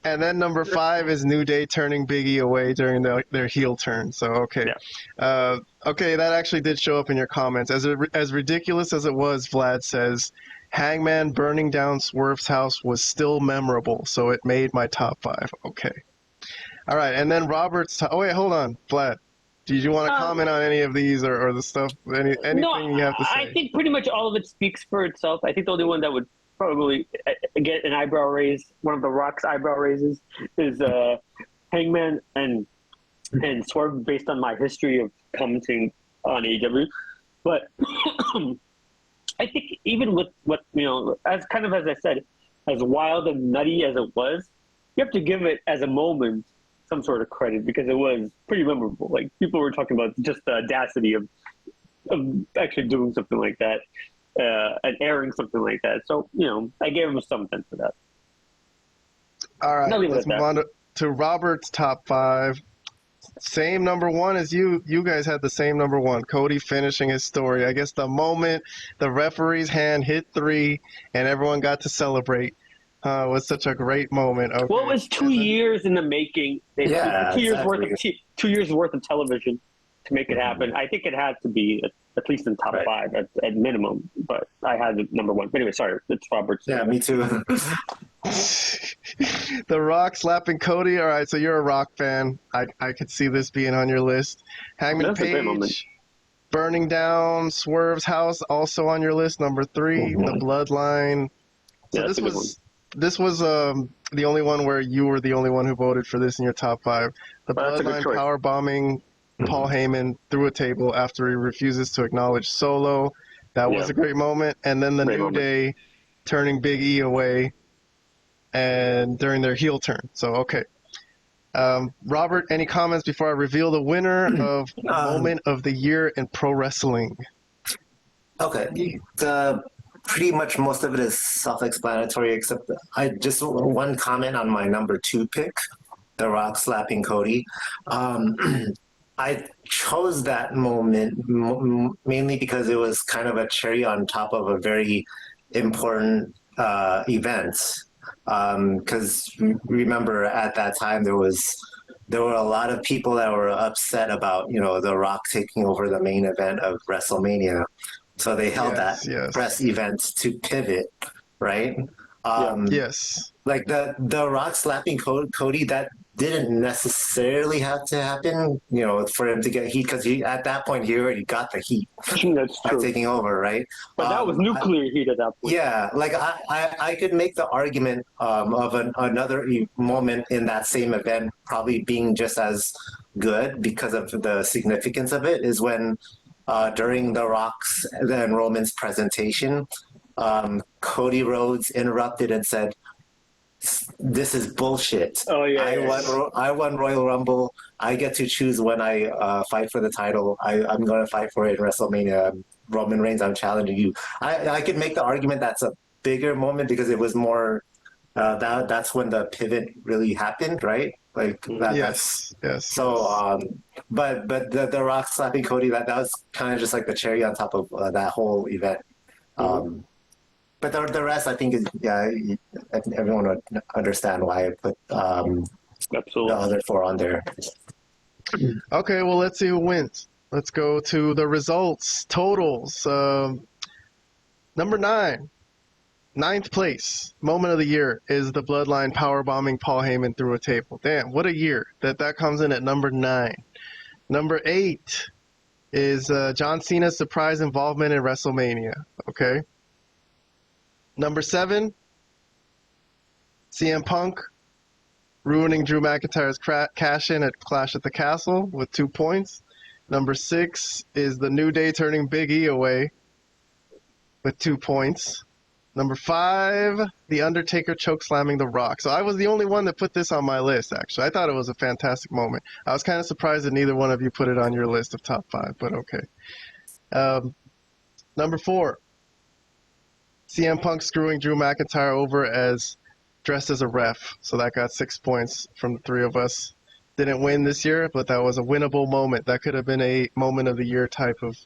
And then number five is New Day turning Big E away during their heel turn. So, okay. Yeah. Okay, that actually did show up in your comments. As ridiculous as it was, Vlad says, Hangman burning down Swerve's house was still memorable, so it made my top five. Okay. All right, and then Robert's... Oh, wait, hold on, Vlad. Did you want to comment on any of these or the stuff, anything you have to say? I think pretty much all of it speaks for itself. I think the only one that would probably get an eyebrow raise, one of the Rock's eyebrow raises, is Hangman and Swerve, based on my history of commenting on AEW, but I think even with what as kind of as I said, as wild and nutty as it was, you have to give it as a moment some sort of credit because it was pretty memorable. Like people were talking about just the audacity of actually doing something like that and airing something like that. So I gave him some sense for that. All right, let's move on to Robert's top 5. Same number 1 as you. You guys had the same number 1. Cody finishing his story. I guess the moment the referee's hand hit 3 and everyone got to celebrate was such a great moment. Okay. Well, it was 2 years in the making. They 2 years worth of 2 years worth of television to make it happen. I think it had to be at least in top 5 at minimum. But I had it number 1. But anyway, sorry, it's Robert's. Yeah, me too. The Rock slapping Cody. All right, so you're a Rock fan. I could see this being on your list. Hangman Page burning down Swerve's house, also on your list, number 3. The Bloodline. So this was the only one where you were the only one who voted for this in your top 5. The Bloodline power bombing Paul Heyman through a table after he refuses to acknowledge Solo. That was a great moment. And then the New Day turning Big E away and during their heel turn. So, okay. Robert, any comments before I reveal the winner of Moment of the Year in Pro Wrestling? Okay. Pretty much most of it is self-explanatory, except I just one comment on my number 2 pick, The Rock slapping Cody. I chose that moment mainly because it was kind of a cherry on top of a very important event. Because remember, at that time there were a lot of people that were upset about The Rock taking over the main event of WrestleMania. So they held that press event to pivot, right? Yes. Like the Rock slapping Cody, that didn't necessarily have to happen, for him to get heat, because at that point he already got the heat. That's true. Taking over, right? But that was nuclear heat at that point. Yeah, like I could make the argument of another moment in that same event probably being just as good because of the significance of it is when during The Rock's and Roman's presentation, Cody Rhodes interrupted and said, "This is bullshit. Oh yeah, I won Royal Rumble. I get to choose when I fight for the title. I'm going to fight for it in WrestleMania. Roman Reigns, I'm challenging you." I could make the argument that's a bigger moment because it was more that's when the pivot really happened, right? Like that. Yes. So, but the Rock slapping Cody, that was kind of just like the cherry on top of that whole event. But the rest, I think, is I think everyone would understand why I put the other 4 on there. Okay, well, let's see who wins. Let's go to the results, totals. Number 9, 9th place, moment of the year is the Bloodline powerbombing Paul Heyman through a table. Damn, what a year. That comes in at number 9. Number 8 is John Cena's surprise involvement in WrestleMania. Okay. Number 7, CM Punk ruining Drew McIntyre's cash-in at Clash at the Castle with 2 points. Number 6 is the New Day turning Big E away with 2 points. Number 5, The Undertaker chokeslamming The Rock. So I was the only one that put this on my list, actually. I thought it was a fantastic moment. I was kind of surprised that neither one of you put it on your list of top 5, but okay. Number 4, CM Punk screwing Drew McIntyre over as dressed as a ref. So that got 6 points from the 3 of us. Didn't win this year, but that was a winnable moment. That could have been a moment of the year type of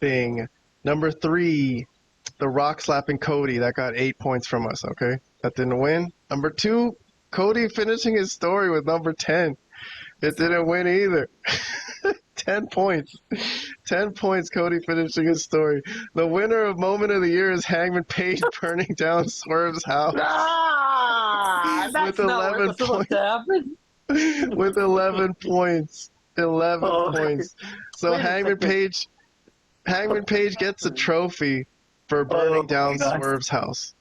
thing. Number 3, The Rock slapping Cody. That got 8 points from us, okay? That didn't win. Number 2, Cody finishing his story with number 10. It didn't win either. 10 points. 10 points, Cody finishing his story. The winner of Moment of the Year is Hangman Page burning down Swerve's house. That's with 11 points. With 11 points. 11 points. So Hangman Page gets a trophy for burning down Swerve's house.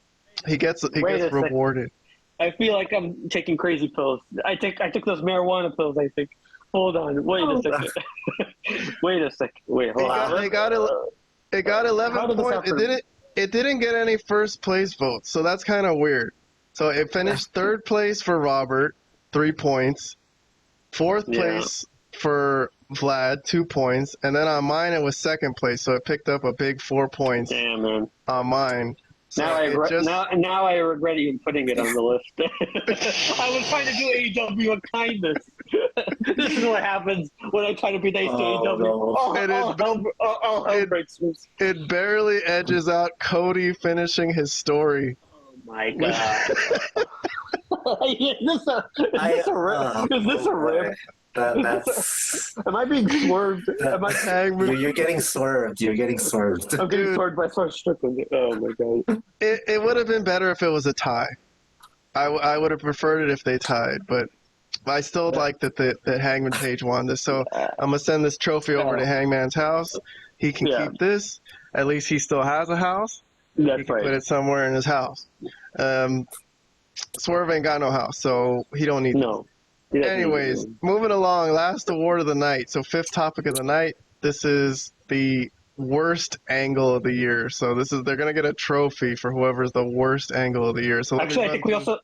He gets rewarded. I feel like I'm taking crazy pills. I took those marijuana pills, I think. Hold on. Wait a second. Wait a second. Wait, hold on. It got 11 How did this points. happen? It didn't get any first place votes, so that's kind of weird. So it finished third place for Robert, 3 points. Fourth place for Vlad, 2 points, and then on mine it was second place, so it picked up a big 4 points. Damn, man. On mine. So Now I regret even putting it on the list. I was trying to do AEW a kindness. This is what happens when I try to be nice to AEW. No. Hell breaks loose. It barely edges out Cody finishing his story. Oh my god. Is this a rip? Is this a rip? That's Am I being swerved? you're getting swerved. You're getting swerved. I'm getting swerved by Swerve Strickland. Oh my god. It would have been better if it was a tie. I would have preferred it if they tied, but I still like that Hangman Page won this. So I'm gonna send this trophy over to Hangman's house. He can keep this. At least he still has a house. That's he can right. put it somewhere in his house. Swerve ain't got no house, so he don't need No. Anyways, moving along, last award of the night. So fifth topic of the night. This is the worst angle of the year. So they're gonna get a trophy for whoever's the worst angle of the year. So actually, I think we also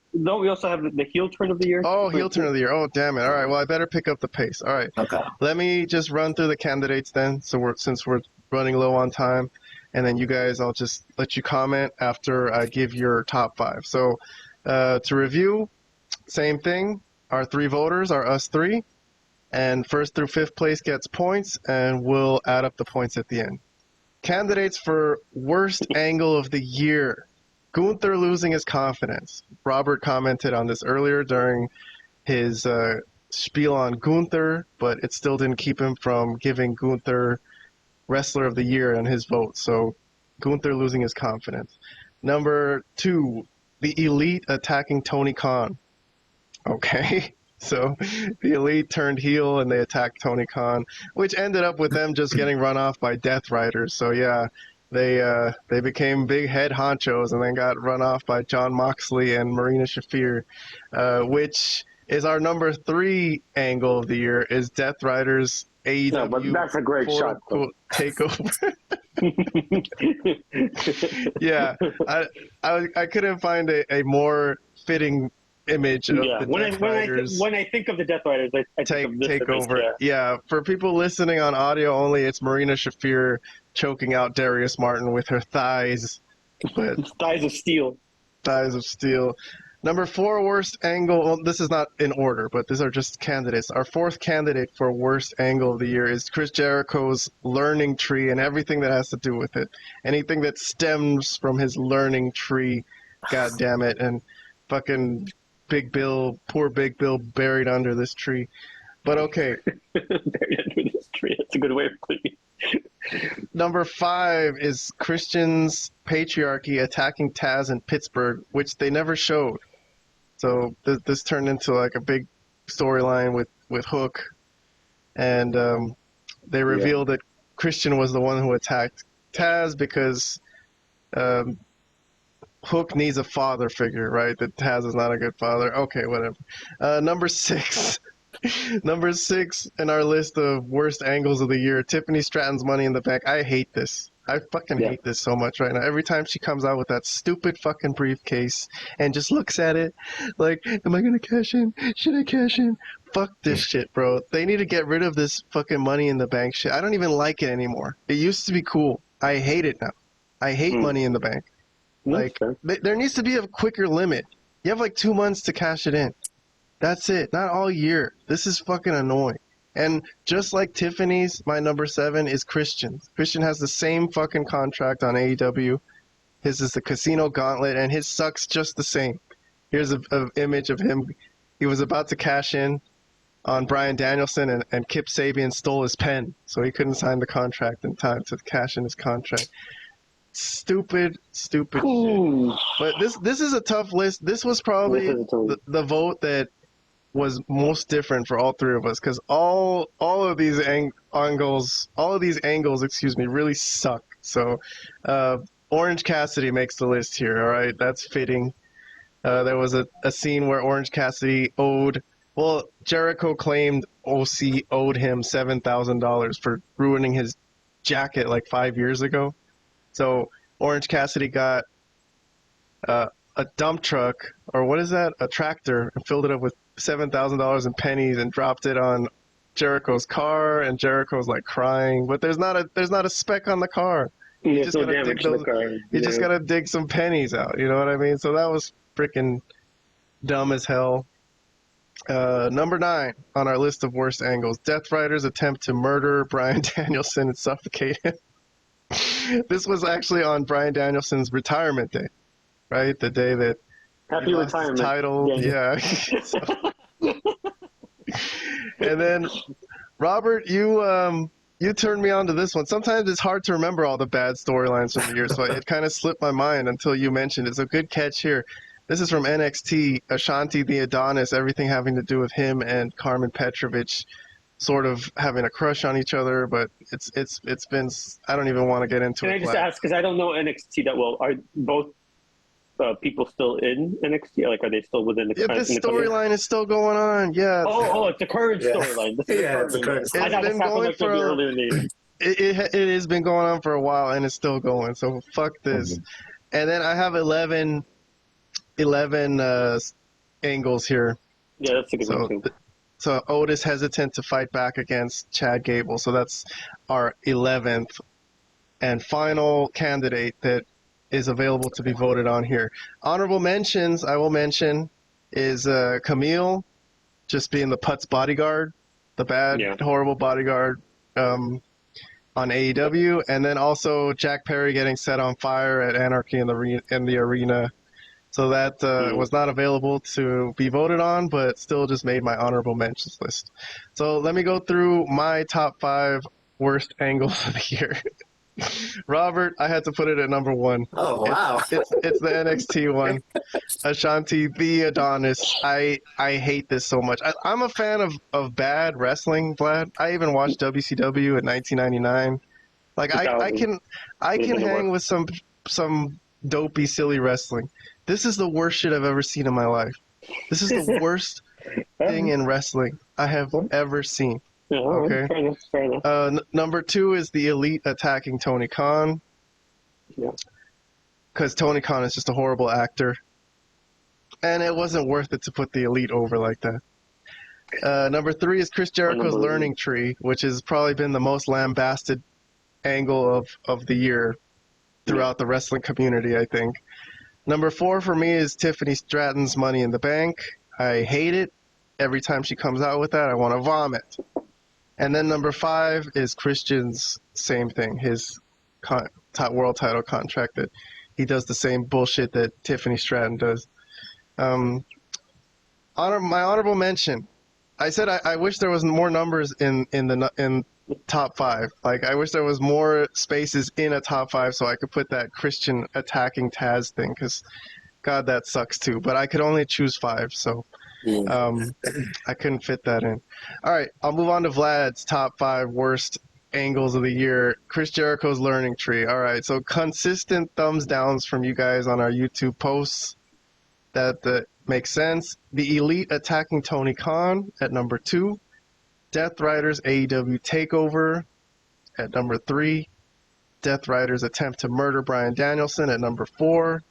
have the heel turn of the year. Oh, heel turn of the year. Oh, damn it! All right, well I better pick up the pace. All right. Okay. Let me just run through the candidates then. So since we're running low on time, and then you guys, I'll just let you comment after I give your top 5. So to review, same thing. Our 3 voters are us 3, and first through 5th place gets points, and we'll add up the points at the end. Candidates for worst angle of the year. Gunther losing his confidence. Robert commented on this earlier during his spiel on Gunther, but it still didn't keep him from giving Gunther Wrestler of the Year on his vote. So Gunther losing his confidence. Number 2, the Elite attacking Tony Khan. Okay, so the Elite turned heel and they attacked Tony Khan, which ended up with them just getting run off by Death Riders. So yeah, they became big head honchos and then got run off by John Moxley and Marina Shafir, which is our number 3 angle of the year, is Death Riders AEW. No, but that's a great shot. Takeover. Yeah, I couldn't find a more fitting image of the Death Riders. When I think of the Death Riders, I think of this takeover. image, Yeah, for people listening on audio only, it's Marina Shafir choking out Darius Martin with her thighs. But thighs of steel. Thighs of steel. Number 4 worst angle. Well, this is not in order, but these are just candidates. Our 4th candidate for worst angle of the year is Chris Jericho's learning tree and everything that has to do with it. Anything that stems from his learning tree. God damn it. And fucking Big Bill, poor Big Bill, buried under this tree. But okay. Buried under this tree. That's a good way of putting it. Number 5 is Christian's patriarchy attacking Taz in Pittsburgh, which they never showed. So this turned into like a big storyline with Hook, and they revealed that Christian was the one who attacked Taz because Hook needs a father figure, right? That Taz is not a good father. Okay, whatever. Number 6. Number 6 in our list of worst angles of the year, Tiffany Stratton's Money in the Bank. I hate this. I fucking hate this so much right now. Every time she comes out with that stupid fucking briefcase and just looks at it like, am I going to cash in? Should I cash in? Fuck this shit, bro. They need to get rid of this fucking Money in the Bank shit. I don't even like it anymore. It used to be cool. I hate it now. I hate Money in the Bank. Like, there needs to be a quicker limit. You have like 2 months to cash it in. That's it. Not all year. This is fucking annoying. And just like Tiffany's, my number 7 is Christian's. Christian has the same fucking contract on AEW. His is the Casino Gauntlet, and his sucks just the same. Here's an image of him. He was about to cash in on Bryan Danielson, and Kip Sabian stole his pen, so he couldn't sign the contract in time to cash in his contract. Stupid shit. But this is a tough list. This was probably the vote that was most different for all 3 of us, because all of these angles, really suck. So Orange Cassidy makes the list here. All right, that's fitting. There was a scene where Orange Cassidy owed Well, Jericho claimed OC owed him $7,000 for ruining his jacket like 5 years ago. So Orange Cassidy got a dump truck, or what is that? A tractor, and filled it up with $7,000 in pennies and dropped it on Jericho's car, and Jericho's like crying, but there's not a speck on the car. You There's just no gotta damage dig to the those. car. You just gotta dig some pennies out. You know what I mean? So that was freaking dumb as hell. Number 9 on our list of worst angles: Death Rider's attempt to murder Bryan Danielson and suffocate him. This was actually on Bryan Danielson's retirement day, right? The day that Happy he lost his retirement. title. Yeah. So- and then Robert, you turned me on to this one. Sometimes it's hard to remember all the bad storylines from the year, so it kind of slipped my mind until you mentioned it. It's a good catch here. This is from NXT. Ashanti the Adonis, everything having to do with him and Carmen Petrovich sort of having a crush on each other, but it's been, I don't even want to get into Can it. I just Vlad. ask, because I don't know NXT that well, are both people still in NXT? Like, are they still within the Yeah, this in the company? storyline is still going on. Yeah. It's a current Yeah. storyline. This is Yeah, it's a current I storyline. thought It's this been happened going like maybe for- earlier in the year. It has been going on for a while, and it's still going. So fuck this. And then I have 11 angles here. Yeah, that's a good one too. So Otis hesitant to fight back against Chad Gable. So that's our 11th and final candidate that is available to be voted on here. Honorable mentions, I will mention, is Camille just being the Putz bodyguard, the bad, horrible bodyguard on AEW, and then also Jack Perry getting set on fire at Anarchy in the arena. So that was not available to be voted on, but still just made my honorable mentions list. So let me go through my top 5 worst angles of the year. Robert, I had to put it at number 1. Oh, wow. It's the NXT one. Ashanti the Adonis. I hate this so much. I'm a fan of bad wrestling, Vlad. I even watched WCW in 1999. Like I can hang with some dopey, silly wrestling. This is the worst shit I've ever seen in my life. This is the worst thing in wrestling I have ever seen. Okay. Fair enough. Number 2 is the Elite attacking Tony Khan. Yeah. Because Tony Khan is just a horrible actor. And it wasn't worth it to put the Elite over like that. Number 3 is Chris Jericho's learning tree, which has probably been the most lambasted angle of the year throughout the wrestling community, I think. Number 4 for me is Tiffany Stratton's Money in the Bank. I hate it. Every time she comes out with that, I want to vomit. And then number 5 is Christian's same thing, his world title contract, that he does the same bullshit that Tiffany Stratton does. My honorable mention. I said I wish there was more numbers in top 5. Like, I wish there was more spaces in a top 5 so I could put that Christian attacking Taz thing, because God, that sucks too. But I could only choose 5, so I couldn't fit that in. All right, I'll move on to Vlad's top 5 worst angles of the year. Chris Jericho's learning tree. All right, so consistent thumbs downs from you guys on our YouTube posts. That makes sense. The Elite attacking Tony Khan at number 2. Death Rider's AEW takeover at number 3. Death Rider's attempt to murder Bryan Danielson at number 4.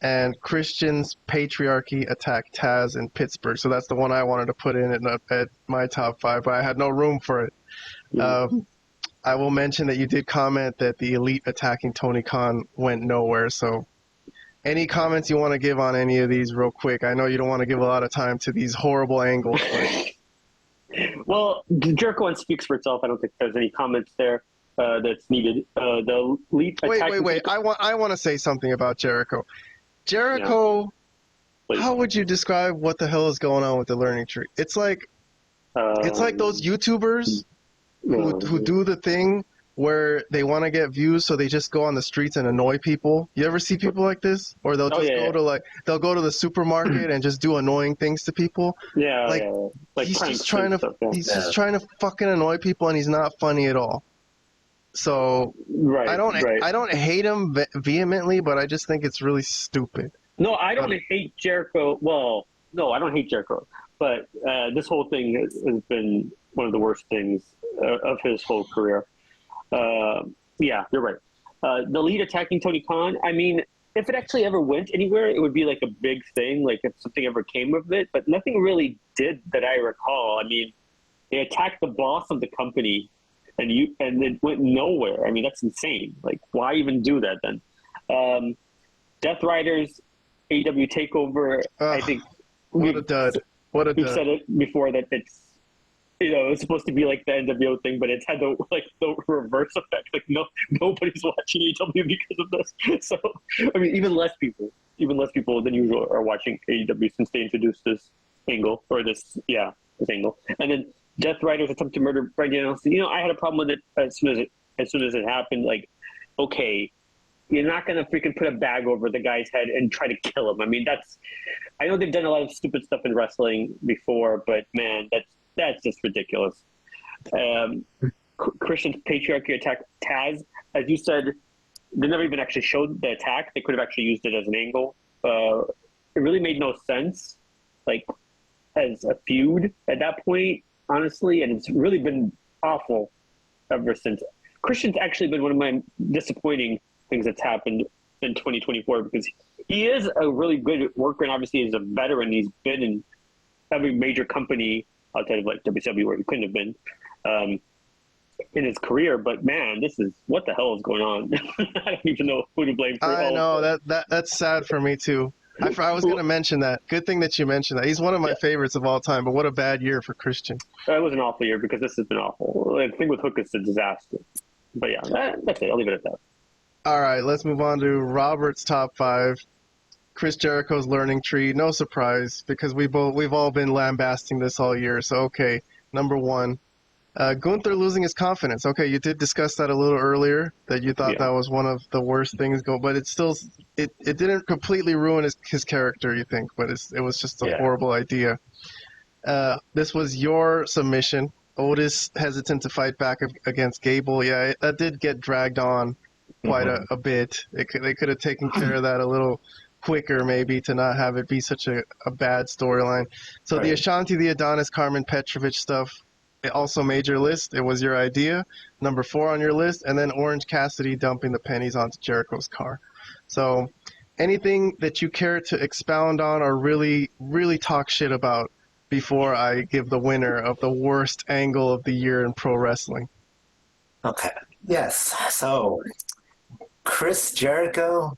And Christian's patriarchy attack Taz in Pittsburgh. So that's the one I wanted to put in at my top 5, but I had no room for it. I will mention that you did comment that the Elite attacking Tony Khan went nowhere. So any comments you want to give on any of these real quick? I know you don't want to give a lot of time to these horrible angles. But... Well, Jericho one speaks for itself. I don't think there's any comments there that's needed. The Elite Wait. I want to say something about Jericho. Jericho, how would you describe what the hell is going on with the learning tree? It's like those YouTubers who do the thing where they want to get views, so they just go on the streets and annoy people. You ever see people like this? Or they'll just they'll go to the supermarket and just do annoying things to people. Like he's just trying to fucking annoy people, and he's not funny at all. So I don't hate him vehemently, but I just think it's really stupid. No, I don't hate Jericho. Well, no, I don't hate Jericho. But this whole thing has been one of the worst things of his whole career. Yeah, you're right. The lead attacking Tony Khan, I mean, if it actually ever went anywhere, it would be like a big thing, like if something ever came of it, but nothing really did that I recall. I mean, they attacked the boss of the company and it went nowhere. I mean, that's insane. Like, why even do that then? Death Riders, AEW TakeOver, I think. What a dud. What a We've dud. said it before that it's, it's supposed to be like the NWO thing, but it's had the reverse effect. Like nobody's watching AEW because of this. So I mean, even less people than usual are watching AEW since they introduced this angle this angle. And then Death Riders attempt to murder Bryan Danielson. I had a problem with it as soon as it happened. Like, okay, you're not gonna freaking put a bag over the guy's head and try to kill him. I mean, I know they've done a lot of stupid stuff in wrestling before, but man, that's just ridiculous. Christian's patriarchy attack Taz, as you said, they never even actually showed the attack. They could have actually used it as an angle. It really made no sense, like as a feud at that point, honestly, and it's really been awful ever since. Christian's actually been one of my disappointing things that's happened in 2024 because he is a really good worker and obviously is a veteran. He's been in every major company outside of like WCW where he couldn't have been in his career. But man, what the hell is going on? I don't even know who to blame for I know that's sad for me too. I was going to mention that. Good thing that you mentioned that. He's one of my favorites of all time, but what a bad year for Christian. It was an awful year because this has been awful. The thing with Hook is a disaster. But yeah, that's it. I'll leave it at that. All right, let's move on to Robert's top 5. Chris Jericho's learning tree. No surprise because we've all been lambasting this all year. So okay, number 1. Gunther losing his confidence. Okay, you did discuss that a little earlier, that you thought that was one of the worst things going, but it didn't completely ruin his character, you think, but it was just a horrible idea. This was your submission. Otis hesitant to fight back against Gable. Yeah, that did get dragged on quite a bit. They could have taken care of that a little quicker maybe to not have it be such a bad storyline. So the Ashanti, the Adonis, Carmen Petrovich stuff, it also made your list. It was your idea. Number 4 on your list. And then Orange Cassidy dumping the pennies onto Jericho's car. So anything that you care to expound on or really, really talk shit about before I give the winner of the worst angle of the year in pro wrestling? Okay. Yes. So Chris Jericho,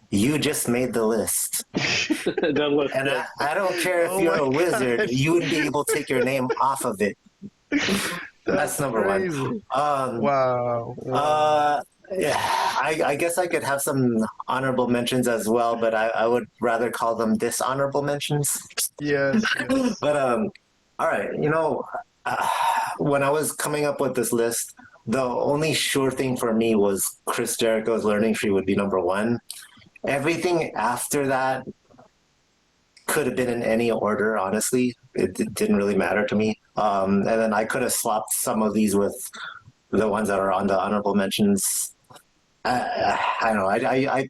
you just made the list. And I don't care if you're a wizard, you would be able to take your name off of it. That's number crazy. 1. Wow. Yeah, I guess I could have some honorable mentions as well, but I would rather call them dishonorable mentions. Yes. But all right, when I was coming up with this list, the only sure thing for me was Chris Jericho's learning tree would be number 1. Everything after that could have been in any order, honestly. It didn't really matter to me. And then I could have swapped some of these with the ones that are on the honorable mentions. I don't know. I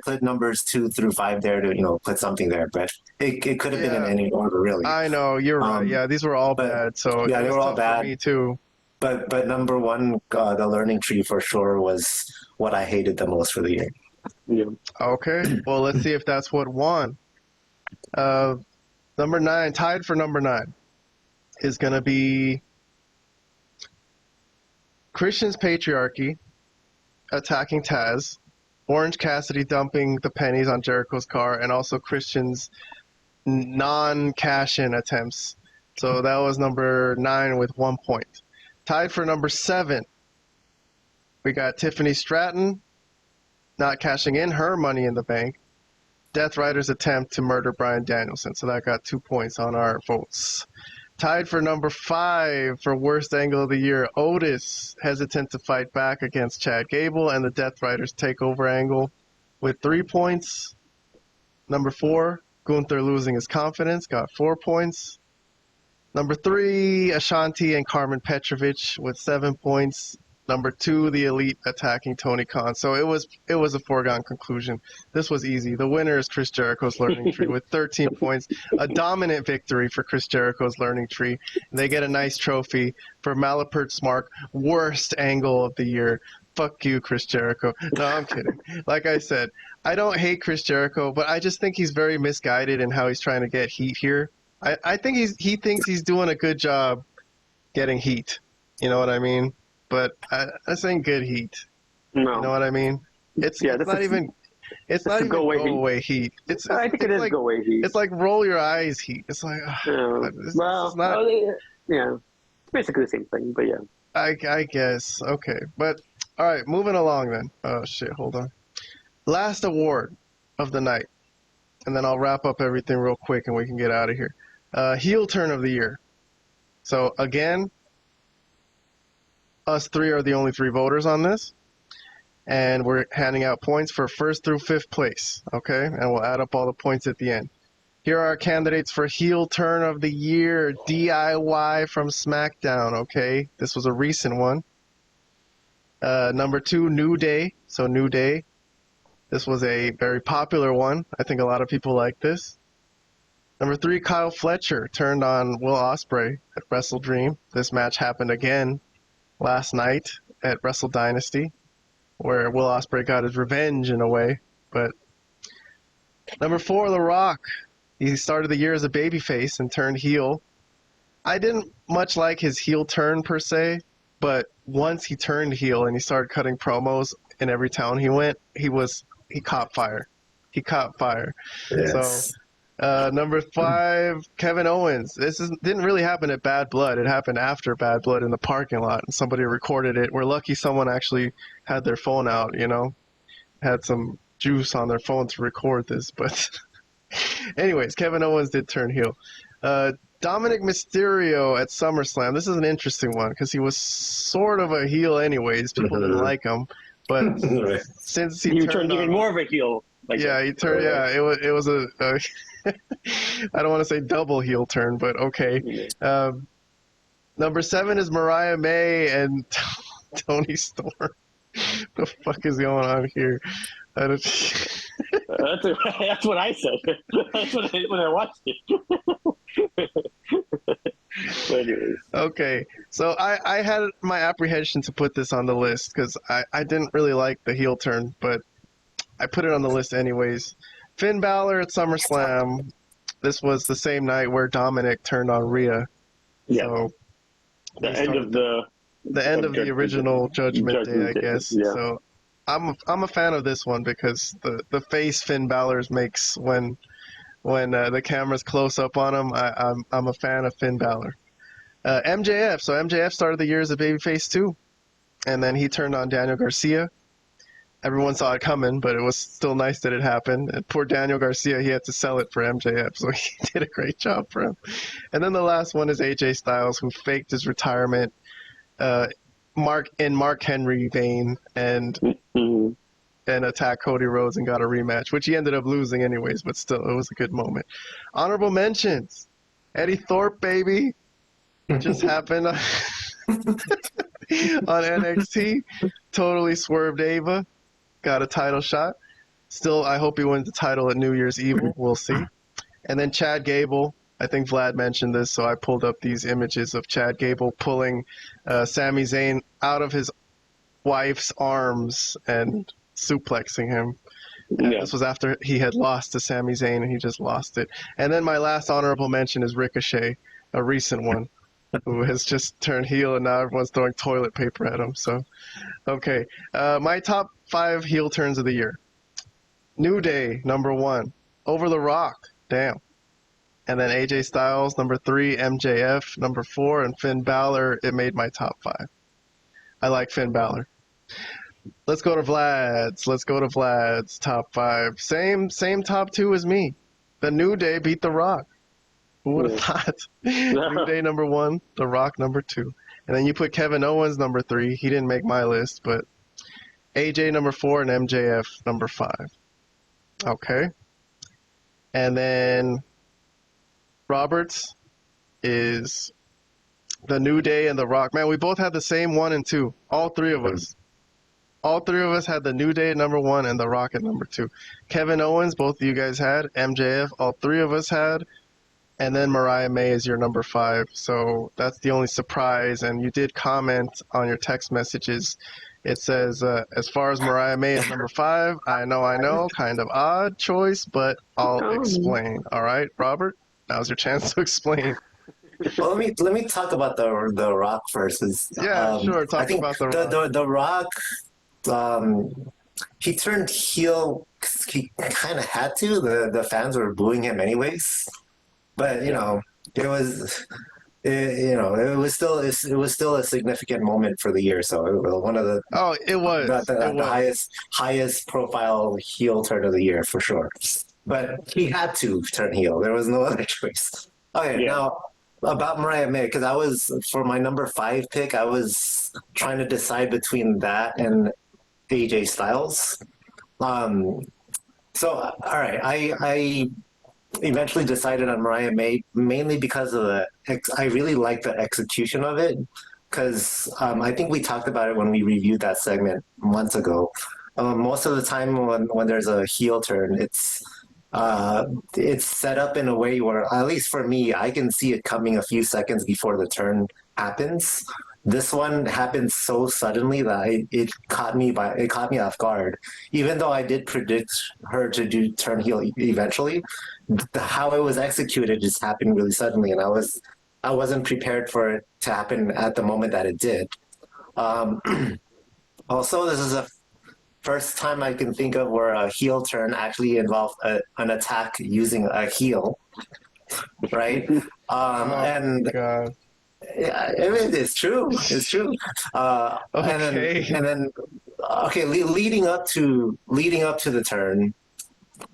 put numbers 2 through 5 there to put something there, but it could have been in any order, really. I know you're right. Yeah, these were all bad. So yeah, they were all bad. For me too. But number 1, the learning tree for sure was what I hated the most for the year. Yeah. Okay. Well, let's see if that's what won. Number 9, tied for number 9, is going to be Christian's patriarchy attacking Taz, Orange Cassidy dumping the pennies on Jericho's car, and also Christian's non-cash-in attempts. So that was number 9 with 1 point. Tied for number 7, we got Tiffany Stratton not cashing in her Money in the Bank. Death Rider's attempt to murder Bryan Danielson. So that got 2 points on our votes. Tied for number 5 for worst angle of the year, Otis hesitant to fight back against Chad Gable and the Death Riders takeover angle with 3 points. Number 4, Gunther losing his confidence, got 4 points. Number 3, Ashanti and Carmen Petrovich with 7 points. Number 2, the Elite attacking Tony Khan. So it was a foregone conclusion. This was easy. The winner is Chris Jericho's Learning Tree with 13 points. A dominant victory for Chris Jericho's Learning Tree. And they get a nice trophy for Malapert Smark worst angle of the year. Fuck you, Chris Jericho. No, I'm kidding. Like I said, I don't hate Chris Jericho, but I just think he's very misguided in how he's trying to get heat here. I think he thinks he's doing a good job getting heat. You know what I mean? But this ain't good heat. No. You know what I mean? It's not even go away heat. I think it is like, go away heat. It's like roll your eyes heat. It's like this is not. Yeah, it's basically the same thing. But yeah, I guess okay. But all right, moving along then. Oh shit, hold on. Last award of the night, and then I'll wrap up everything real quick and we can get out of here. Heel turn of the year. So again, us 3 are the only 3 voters on this, and we're handing out points for 1st through 5th place, okay? And we'll add up all the points at the end. Here are our candidates for heel turn of the year, DIY from Smackdown, okay? This was a recent one. Number 2, New Day. So New Day. This was a very popular one. I think a lot of people like this. Number 3, Kyle Fletcher turned on Will Ospreay at Wrestle Dream. This match happened again last night at Wrestle Dynasty, where Will Ospreay got his revenge in a way. But number 4, The Rock. He started the year as a babyface and turned heel. I didn't much like his heel turn per se, but once he turned heel and he started cutting promos in every town he went, he caught fire. He caught fire. Yes. So number 5, Kevin Owens. This didn't really happen at Bad Blood. It happened after Bad Blood in the parking lot, and somebody recorded it. We're lucky someone actually had their phone out, you know, had some juice on their phone to record this. But anyways, Kevin Owens did turn heel. Dominic Mysterio at SummerSlam. This is an interesting one because he was sort of a heel anyways. People didn't like him, but since he turned even more of a heel. Like yeah, he turned. Yeah, it was a I don't want to say double heel turn, but okay. Number 7 is Mariah May and Tony Storm. The fuck is going on here? That's what I said. That's when I watched it. But anyways. Okay, so I had my apprehension to put this on the list because I didn't really like the heel turn, but I put it on the list anyways. Finn Balor at SummerSlam. This was the same night where Dominic turned on Rhea. Yeah. So the end of the original Judgment Day, I guess. Yeah. So I'm a fan of this one because the face Finn Balor makes when the camera's close up on him, I'm a fan of Finn Balor. MJF. So MJF started the year as a babyface too, and then he turned on Daniel Garcia. Everyone saw it coming, but it was still nice that it happened. And poor Daniel Garcia, he had to sell it for MJF, so he did a great job for him. And then the last one is AJ Styles, who faked his retirement, Mark Henry vein, and attacked Cody Rhodes and got a rematch, which he ended up losing anyways, but still, it was a good moment. Honorable mentions. Eddie Thorpe, baby. Just happened on NXT. Totally swerved Ava. Got a title shot. Still, I hope he wins the title at New Year's Evil. We'll see. And then Chad Gable. I think Vlad mentioned this, so I pulled up these images of Chad Gable pulling Sami Zayn out of his wife's arms and suplexing him. Yeah. This was after he had lost to Sami Zayn, and he just lost it. And then my last honorable mention is Ricochet, a recent one, who has just turned heel, and now everyone's throwing toilet paper at him. So, okay. My top 5 heel turns of the year. New Day, number 1. Over the Rock, damn. And then AJ Styles, number 3. MJF, number 4. And Finn Balor, it made my top 5. I like Finn Balor. Let's go to Vlad's top 5. Same top 2 as me. The New Day beat The Rock. Who would have thought? New Day number 1, The Rock number 2. And then you put Kevin Owens number 3. He didn't make my list, but AJ number 4 and MJF number 5. Okay. And then Roberts is the New Day and The Rock. Man, we both had the same 1 and 2. All three of us. All three of us had the New Day at number 1 and The Rock at number 2. Kevin Owens, both of you guys had. MJF, all three of us had. And then Mariah May is your number 5. So that's the only surprise. And you did comment on your text messages. It says, as far as Mariah May is number 5, I know, kind of odd choice, but I'll explain. All right, Robert, now's your chance to explain. Well, let me talk about the Rock versus. Yeah, sure. Talk I think about the Rock. The Rock. He turned heel. 'Cause he kind of had to. The fans were booing him anyways, but it was. It was still a significant moment for the year. So it was one of the the highest profile heel turn of the year for sure. But he had to turn heel. There was no other choice. Okay, now about Mariah May, because I was for my number 5 pick, I was trying to decide between that and AJ Styles. So all right, I eventually decided on Mariah May mainly because of I really like the execution of it, because I think we talked about it when we reviewed that segment months ago. Most of the time when there's a heel turn, it's set up in a way where, at least for me, I can see it coming a few seconds before the turn happens. This one happened so suddenly that it caught me off guard. Even though I did predict her to turn heel eventually, how it was executed just happened really suddenly, and I wasn't prepared for it to happen at the moment that it did. Also, this is the first time I can think of where a heel turn actually involved an attack using a heel, right? And God. yeah, it's true. It's true. Okay. And then leading up to the turn,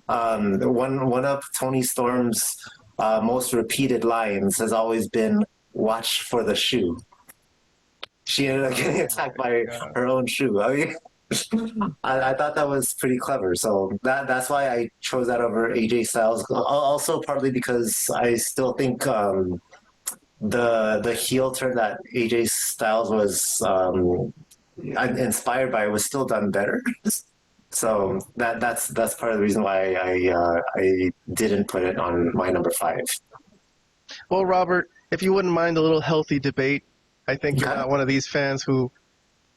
one of Tony Storm's most repeated lines has always been "Watch for the shoe." She ended up getting attacked by her own shoe. I mean, I thought that was pretty clever. So that's why I chose that over AJ Styles. Also, partly because I still think the heel turn that AJ Styles was inspired by was still done better. So that's part of the reason why I didn't put it on my number 5. Well, Robert, if you wouldn't mind a little healthy debate, I think you're not one of these fans who,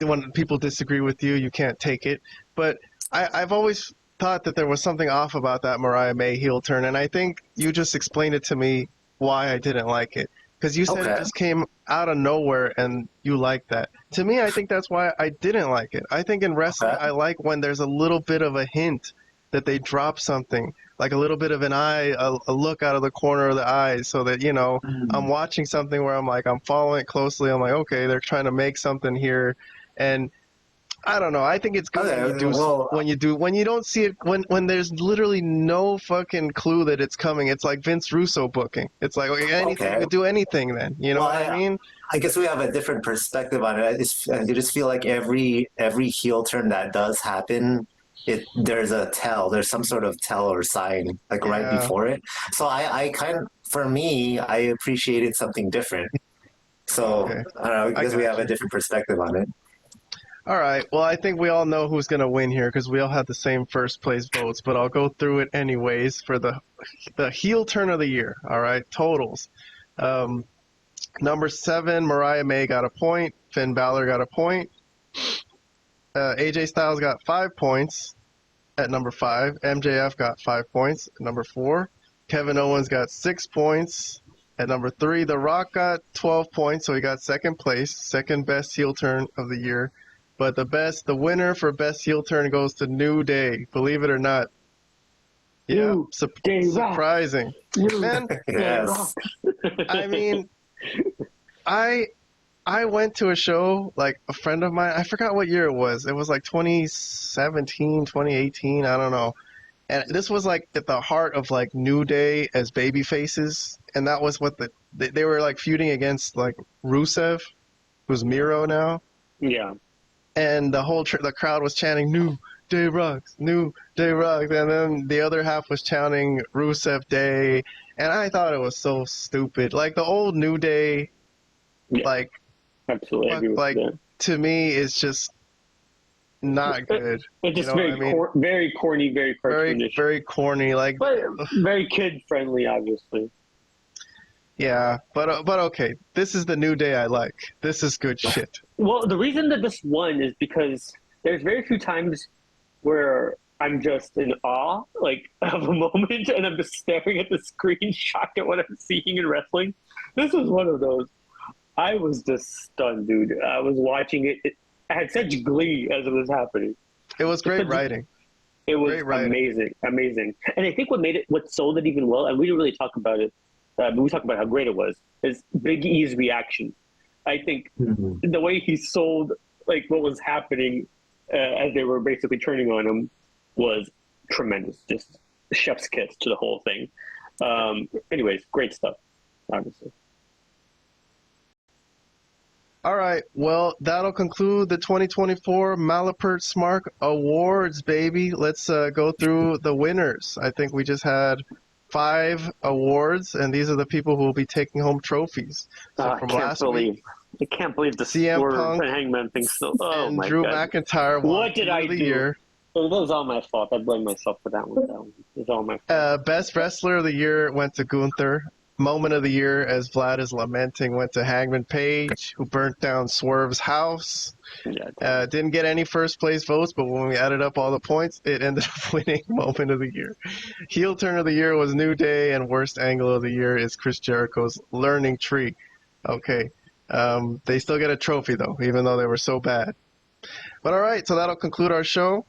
when people disagree with you, you can't take it. But I've always thought that there was something off about that Mariah May heel turn, and I think you just explained it to me why I didn't like it. Because you said it just came out of nowhere and you liked that. To me, I think that's why I didn't like it. I think in wrestling, I like when there's a little bit of a hint that they drop something, like a little bit of an eye, a look out of the corner of the eyes, so that, I'm watching something where I'm like, I'm following it closely. I'm like, okay, they're trying to make something here. And I don't know. I think it's good when you don't see it, when there's literally no fucking clue that it's coming. It's like Vince Russo booking. It's like, you could do anything then. You know what I mean? I guess we have a different perspective on it. I just feel like every heel turn that does happen, there's some sort of tell or sign right before it. So I for me, I appreciated something different. So I don't know. I guess we have a different perspective on it. All right. Well, I think we all know who's going to win here because we all had the same first place votes, but I'll go through it anyways for the heel turn of the year. All right. Totals. Number 7, Mariah May got a point. Finn Balor got a point. AJ Styles got 5 points at number 5. MJF got 5 points at number 4. Kevin Owens got 6 points at number 3. The Rock got 12 points, so he got second place, second best heel turn of the year. But the winner for best heel turn goes to New Day, believe it or not. Yeah, surprising. Man, Yes. I mean, I went to a show, like a friend of mine, I forgot what year it was. It was like 2017, 2018, I don't know. And this was like at the heart of like New Day as baby faces. And that was what they were like feuding against like Rusev, who's Miro now. Yeah. And the crowd was chanting "New Day rocks, New Day rocks," and then the other half was chanting "Rusev Day," and I thought it was so stupid. Like the old New Day Yeah, Like, absolutely. I agree with like that. to me, it's just not good. It's You just know what I mean? very corny, very Very, cartoonish, very corny. Like, but very kid friendly, obviously. yeah, but okay. This is the New Day I like. This is good shit. Well, the reason that this won is because there's very few times where I'm just in awe, like, of a moment, and I'm just staring at the screen, shocked at what I'm seeing in wrestling. This was one of those. I was just stunned, dude. I was watching it. I had such glee as it was happening. It was great writing. It was Great writing. amazing, amazing. And I think what sold it even well, and we didn't really talk about it, but we talked about how great it was, is Big E's reaction. I think the way he sold like what was happening as they were basically turning on him was tremendous. Just chef's kiss to the whole thing. Anyways, great stuff, obviously. All right. Well, that'll conclude the 2024 Malapert Smark Awards, baby. Let's go through the winners. I think we just had 5 awards, and these are the people who will be taking home trophies. So from last week, I can't believe the CM Swerve Punk and Hangman thing still. Oh and my Drew god! McIntyre won What did I the do? year. It was all my fault. I blame myself for that one. It was all my fault. Best Wrestler of the Year went to Gunther. Moment of the Year, as Vlad is lamenting, went to Hangman Page, who burnt down Swerve's house. Yeah, Didn't get any first place votes, but when we added up all the points, it ended up winning Moment of the Year. Heel Turn of the Year was New Day, and Worst Angle of the Year is Chris Jericho's Learning Tree. Okay. They still get a trophy, though, even though they were so bad. But all right, so that'll conclude our show.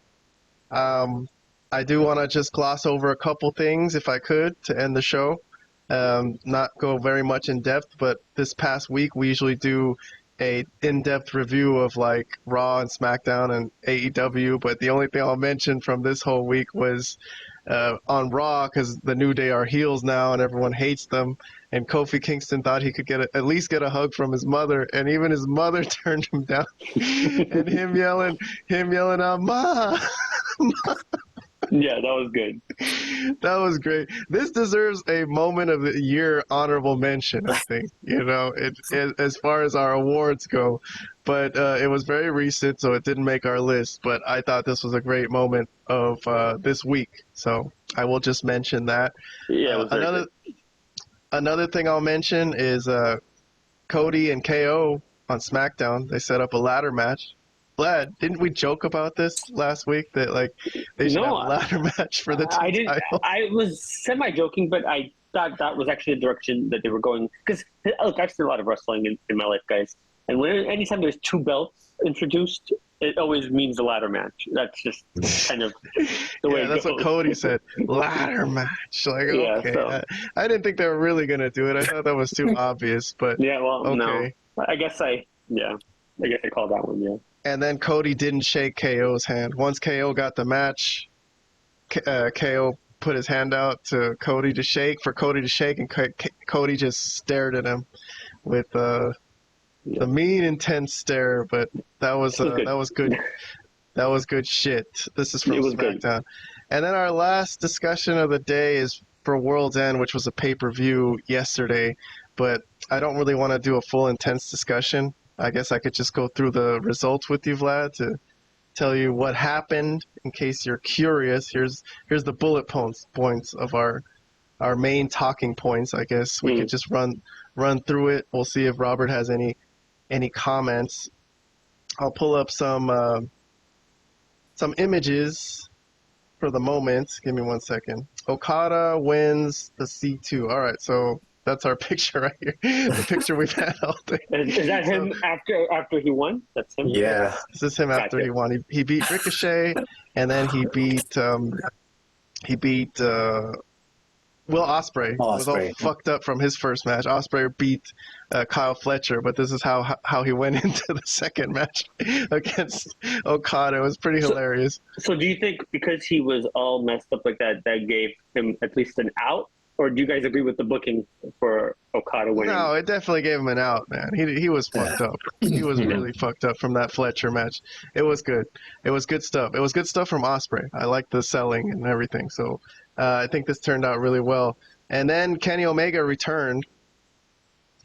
I do want to just gloss over a couple things, if I could, to end the show. Not go very much in depth, but this past week we usually do a in-depth review of like Raw and SmackDown and AEW, but the only thing I'll mention from this whole week was on Raw, because the New Day are heels now and everyone hates them, and Kofi Kingston thought he could at least get a hug from his mother, and even his mother turned him down, and him yelling out, "Ma!" yeah, that was good. That was great. This deserves a Moment of the Year honorable mention, I think. You know, as far as our awards go, but it was very recent, so it didn't make our list. But I thought this was a great moment of this week, so I will just mention that. Yeah, it was very good. Another thing I'll mention is Cody and KO on SmackDown. They set up a ladder match. Vlad, didn't we joke about this last week that like they should have a ladder match for the title? I was semi-joking, but I thought that was actually the direction that they were going. Because look, I've seen a lot of wrestling in my life, guys, and anytime there's 2 belts introduced, it always means a ladder match. That's just kind of the way. Yeah, that's what Cody said. Ladder match. Like, yeah, okay, so. I didn't think they were really gonna do it. I thought that was too obvious, but yeah, well, okay. No, I guess I called that one. Yeah. And then Cody didn't shake KO's hand. Once KO got the match, KO put his hand out to Cody to shake, and Cody just stared at him with the mean, intense stare. But that was good. That was good shit. This is from SmackDown. Good. And then our last discussion of the day is for World's End, which was a pay-per-view yesterday. But I don't really want to do a full intense discussion. I guess I could just go through the results with you, Vlad, to tell you what happened in case you're curious. Here's the bullet points of our main talking points. I guess we could just run through it. We'll see if Robert has any comments. I'll pull up some images for the moment. Give me 1 second. Okada wins the C2. All right, so that's our picture right here. The picture we've had all day. Is that him after he won? That's him? Yeah. This is him after he won. He beat Ricochet, and then he beat Will Ospreay. Was all fucked up from his first match. Ospreay beat Kyle Fletcher, but this is how he went into the second match against Okada. It was pretty hilarious. So do you think because he was all messed up like that gave him at least an out? Or do you guys agree with the booking for Okada winning? No, it definitely gave him an out, man. He was fucked up. He was really fucked up from that Fletcher match. It was good. It was good stuff. It was good stuff from Ospreay. I liked the selling and everything. So I think this turned out really well. And then Kenny Omega returned.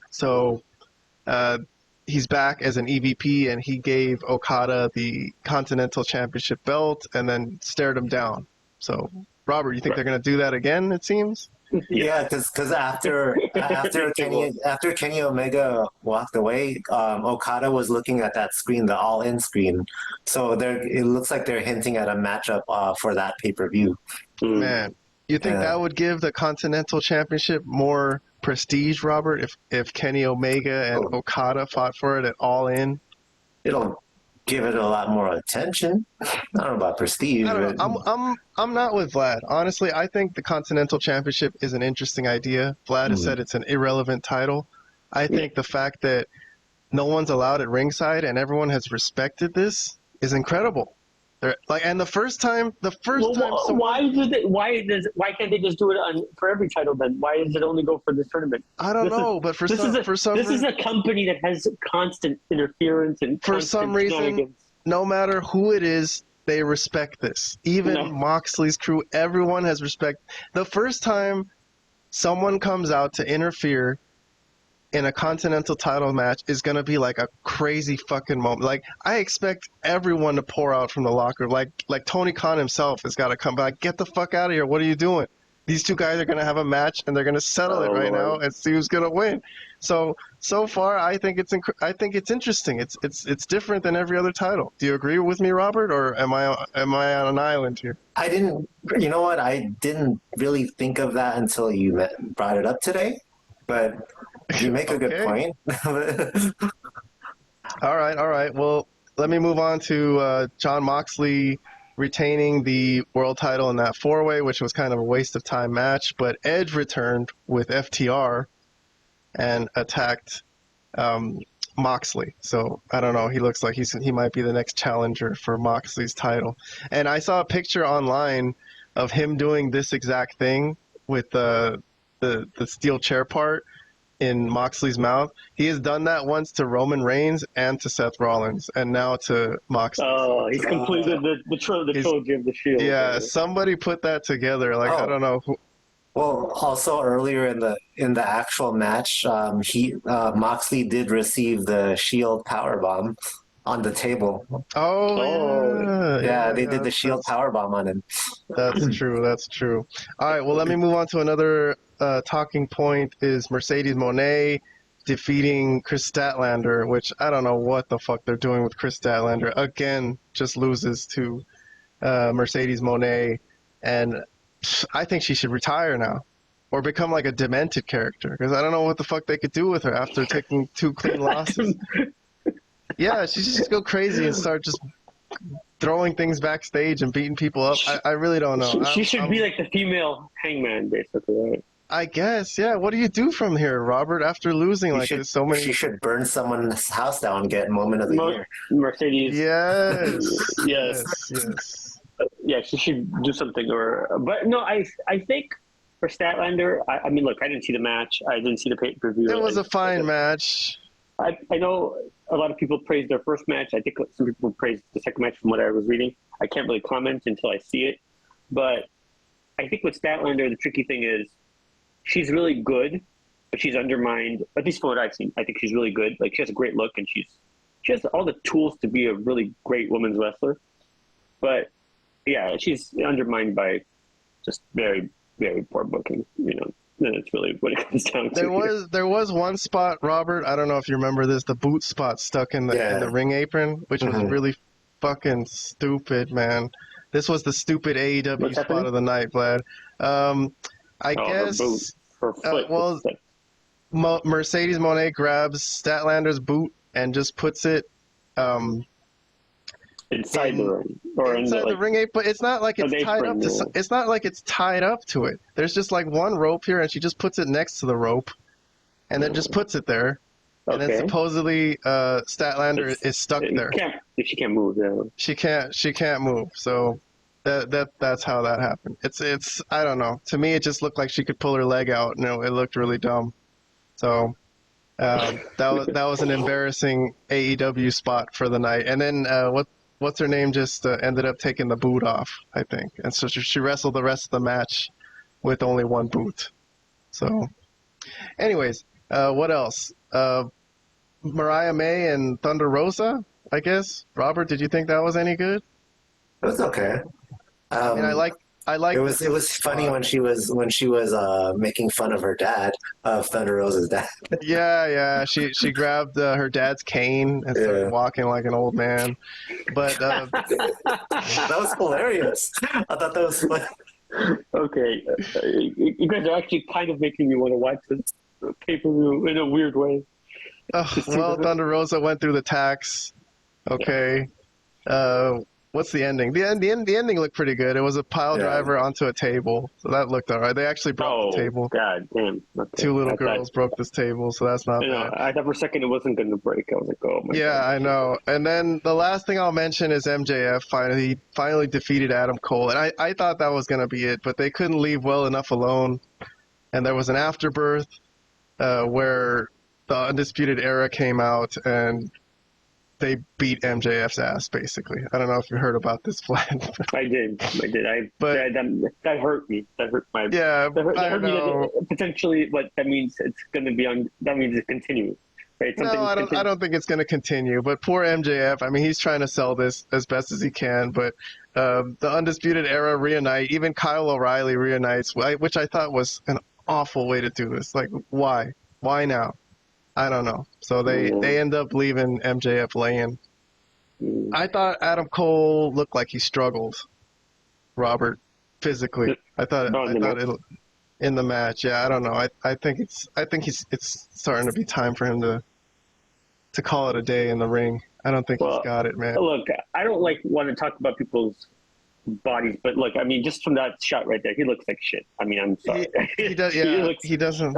So He's back as an EVP, and he gave Okada the Continental Championship belt and then stared him down. So, Robert, you think they're going to do that again, it seems? Yeah, because after Kenny Omega walked away, Okada was looking at that screen, the All In screen. So it looks like they're hinting at a matchup for that pay-per-view. Man, you think that would give the Continental Championship more prestige, Robert, if Kenny Omega and Okada fought for it at All In? It'll give it a lot more attention. I don't know about prestige. I don't know. I'm not with Vlad. Honestly, I think the Continental Championship is an interesting idea. Vlad has said it's an irrelevant title. I think the fact that no one's allowed at ringside and everyone has respected this is incredible. And the first time. Why can't they just do it for every title then? Why does it only go for this tournament? I don't know, but for some reason, this is a company that has constant interference and for some reason, no matter who it is, they respect this. Even Moxley's crew, everyone has respect. The first time someone comes out to interfere in a Continental title match is going to be like a crazy fucking moment. Like, I expect everyone to pour out from the locker. Like Tony Khan himself has got to come back. Get the fuck out of here. What are you doing? These two guys are going to have a match, and they're going to settle it right now and see who's going to win. So far, I think it's interesting. It's different than every other title. Do you agree with me, Robert, or am I on an island here? I didn't. You know what? I didn't really think of that until you brought it up today. But you make a good point. All right. Well, let me move on to Jon Moxley retaining the world title in that four-way, which was kind of a waste of time match. But Edge returned with FTR and attacked Moxley. So I don't know. He looks like he might be the next challenger for Moxley's title. And I saw a picture online of him doing this exact thing with the steel chair part in Moxley's mouth. He has done that once to Roman Reigns and to Seth Rollins, and now to Moxley. Oh, he's completed the trilogy of the Shield. Yeah, somebody put that together. Like, I don't know. Well, also earlier in the actual match, Moxley did receive the Shield powerbomb on the table. Yeah, they did the Shield powerbomb on him. That's true. All right, well, let me move on to another talking point is Mercedes Moné defeating Chris Statlander, which I don't know what the fuck they're doing with Chris Statlander. Again, just loses to Mercedes Moné, and I think she should retire now or become like a demented character, because I don't know what the fuck they could do with her after taking 2 clean losses. Yeah, she should just go crazy and start just throwing things backstage and beating people up. I really don't know. She should be like the female Hangman, basically, right? I guess, yeah. What do you do from here, Robert, after losing so many? She should burn someone's house down and get Moment of the Year. Mercedes. Yes. Yeah, she should do something. But no, I think for Statlander, I mean, look, I didn't see the match. I didn't see the pay-per-view. It was a fine match. I know a lot of people praised their first match. I think some people praised the second match from what I was reading. I can't really comment until I see it. But I think with Statlander, the tricky thing is she's really good, but she's undermined, at least from what I've seen. I think she's really good. Like, she has a great look, and she has all the tools to be a really great women's wrestler. But, yeah, she's undermined by just very, very poor booking, Then it's really what it comes down to. There was one spot, Robert, I don't know if you remember this, the boot spot stuck in the ring apron, which was really fucking stupid, man. This was the stupid AEW spot of the night, Vlad. I guess. Her foot. Mercedes Moné grabs Statlander's boot and just puts it inside the ring, or inside the ring apron. But it's not like it's tied up to. It's not like it's tied up to it. There's just like one rope here, and she just puts it next to the rope, and then just puts it there. And then supposedly Statlander is stuck there. She can't move. Yeah. She can't move. So that's how that happened. It's I don't know. To me, it just looked like she could pull her leg out. No, it looked really dumb. So that was an embarrassing AEW spot for the night. And then what's her name just ended up taking the boot off, I think. And so she wrestled the rest of the match with only one boot. So, anyways, what else? Mariah May and Thunder Rosa, I guess. Robert, did you think that was any good? It was okay. I mean, I like. It was funny when she was making fun of her dad, of Thunder Rosa's dad. Yeah. She grabbed her dad's cane and started Yeah. walking like an old man. But That was hilarious. I thought that was funny. Okay, you guys are actually kind of making me want to watch this pay-per-view in a weird way. well, Thunder Rosa went through the tax. Okay. What's the ending? The ending looked pretty good. It was a pile driver onto a table, so that looked all right. They actually broke the table. God damn! Okay. Two little girls broke this table, so that's not bad. I thought for a second it wasn't going to break. I was like, oh my god. Yeah, I know. And then the last thing I'll mention is MJF finally defeated Adam Cole, and I thought that was going to be it, but they couldn't leave well enough alone, and there was an afterbirth where the Undisputed Era came out and they beat MJF's ass, basically. I don't know if you heard about this, Vlad. I did. That hurt me. That hurt my. Yeah, that hurt I me know. that potentially, what that means, it's going to be on. That means it's continuing. Right? No, I don't think it's going to continue. But poor MJF. I mean, he's trying to sell this as best as he can. But the Undisputed Era reunite. Even Kyle O'Reilly reunites, which I thought was an awful way to do this. Like, why? Why now? I don't know. So they end up leaving MJF laying. I thought Adam Cole looked like he struggled, Robert, physically. I thought it in the match. Yeah, I don't know. I think it's starting to be time for him to call it a day in the ring. I don't think he's got it, man. Look, I don't want to talk about people's bodies, but look, I mean, just from that shot right there, he looks like shit. I mean, I'm sorry. He does. Yeah, he doesn't.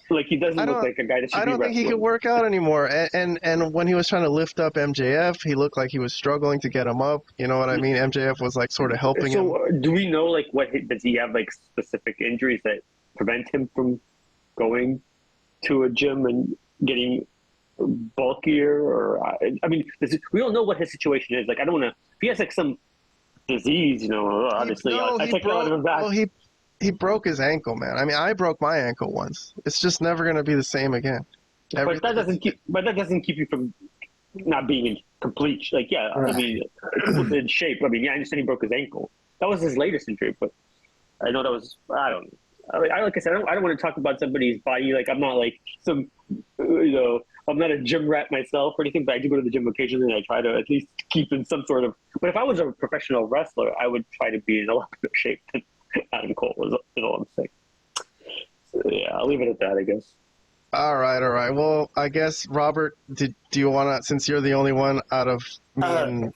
Like, he doesn't look like a guy that should be I don't think he wrestling. could work out anymore. And when he was trying to lift up MJF, he looked like he was struggling to get him up. You know what I mean? MJF was like sort of helping him. So, do we know does he have like specific injuries that prevent him from going to a gym and getting bulkier? Or I mean, we don't know what his situation is. Like, I don't want to. If he has like some disease, obviously, I take that out of him back. Well, he broke his ankle, man. I mean, I broke my ankle once. It's just never going to be the same again. But that doesn't keep you from not being in complete. Like, yeah, I mean, in shape. I mean, yeah, I understand he broke his ankle. That was his latest injury, but I know that was. I don't know. Like I said, I don't want to talk about somebody's body. Like, I'm not like some, I'm not a gym rat myself or anything, but I do go to the gym occasionally, and I try to at least keep in some sort of. But if I was a professional wrestler, I would try to be in a lot better shape than Adam Cole was. Is all I'm saying. So, yeah, I'll leave it at that, I guess. All right. Well, I guess Robert, do you want to? Since you're the only one out of me and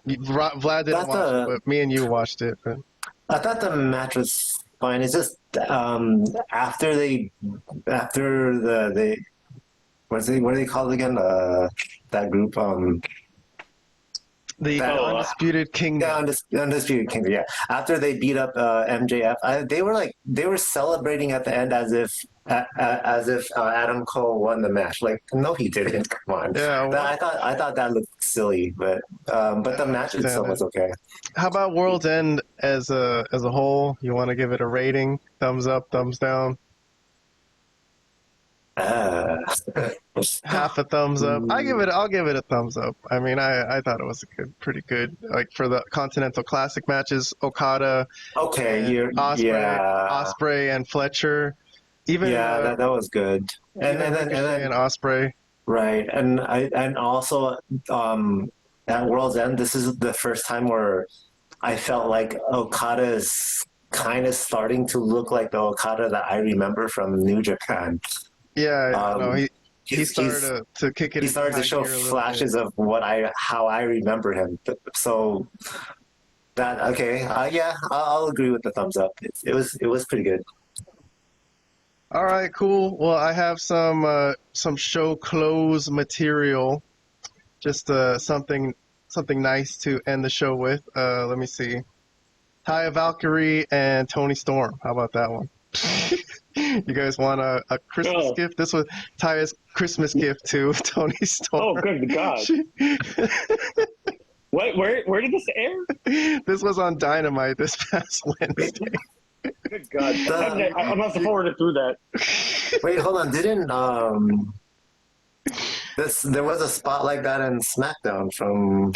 Vlad didn't watch it, but me and you watched it. But. I thought the match was fine. It's just after the what are they called again? That group. The Undisputed Kingdom. The Undisputed Kingdom. Yeah. After they beat up MJF, they were celebrating at the end as if Adam Cole won the match. Like, no, he didn't. Come on. Yeah. Well, I thought that looked silly, but the match itself was okay. How about World's End as a whole? You want to give it a rating? Thumbs up, thumbs down? Half a thumbs up. I'll give it a thumbs up. I mean, I thought it was pretty good. Like, for the Continental Classic matches, Okada, Ospreay and Fletcher. Even that was good. And then Ospreay. Right, and also at World's End, this is the first time where I felt like Okada is kind of starting to look like the Okada that I remember from New Japan. Yeah, he started to kick it. He started to show flashes of how I remember him. So that I'll agree with the thumbs up. It was pretty good. All right, cool. Well, I have some show close material, just something nice to end the show with. Let me see. Taya, Valkyrie, and Toni Storm. How about that one? You guys want a Christmas gift? This was Taya's Christmas gift to Toni Storm. Oh, good God. Where did this air? This was on Dynamite this past Wednesday. Good God. I'm not forwarded through that. Wait, hold on. There was a spot like that in SmackDown from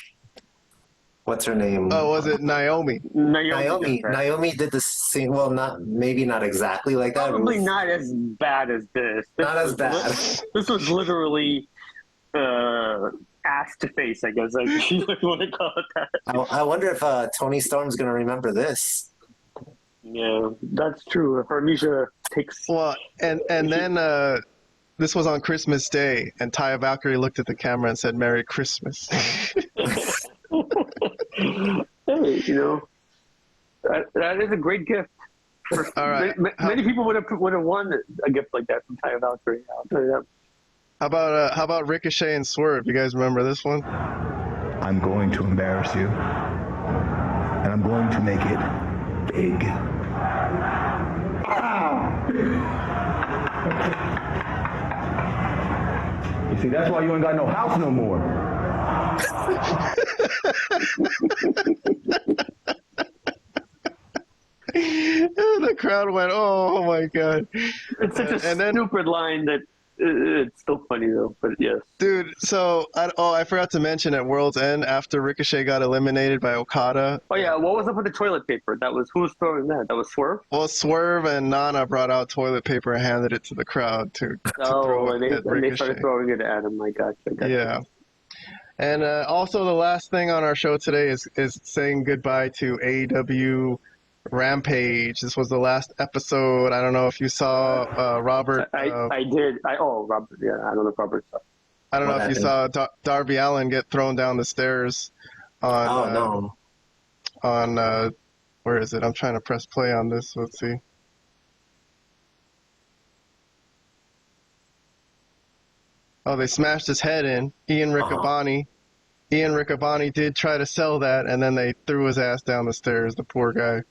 what's her name? Oh, was it Naomi? Naomi. did that. Naomi did the same. Well, maybe not exactly like that. Probably not as bad as this. Not as bad. This was literally ass to face, I guess. If you want to call it that. I wonder if Tony Storm's gonna remember this. Yeah, that's true. If Armisha takes. Well, and then this was on Christmas Day, and Taya Valkyrie looked at the camera and said, "Merry Christmas." Hey, that is a great gift. All right. Many people would have won a gift like that from Taya Valkyrie. I'll tell you that. How about Ricochet and Swerve? You guys remember this one? I'm going to embarrass you, and I'm going to make it big. You see, that's why you ain't got no house no more. The crowd went, "Oh my god!" It's such a stupid line that it's still funny though. But yes, dude. So I forgot to mention at World's End after Ricochet got eliminated by Okada. Oh yeah, what was up with the toilet paper? Who was throwing that? That was Swerve. Well, Swerve and Nana brought out toilet paper and handed it to the crowd to throw and at Ricochet. they started throwing it at him. I gotcha. Yeah. And also the last thing on our show today is saying goodbye to AEW Rampage. This was the last episode. I don't know if you saw Robert. I did. Robert. Yeah, I don't know if Robert saw. I don't know if you saw Darby Allin get thrown down the stairs on. On where is it? I'm trying to press play on this. Let's see. Oh, they smashed his head in. Ian Riccaboni did try to sell that, and then they threw his ass down the stairs, the poor guy.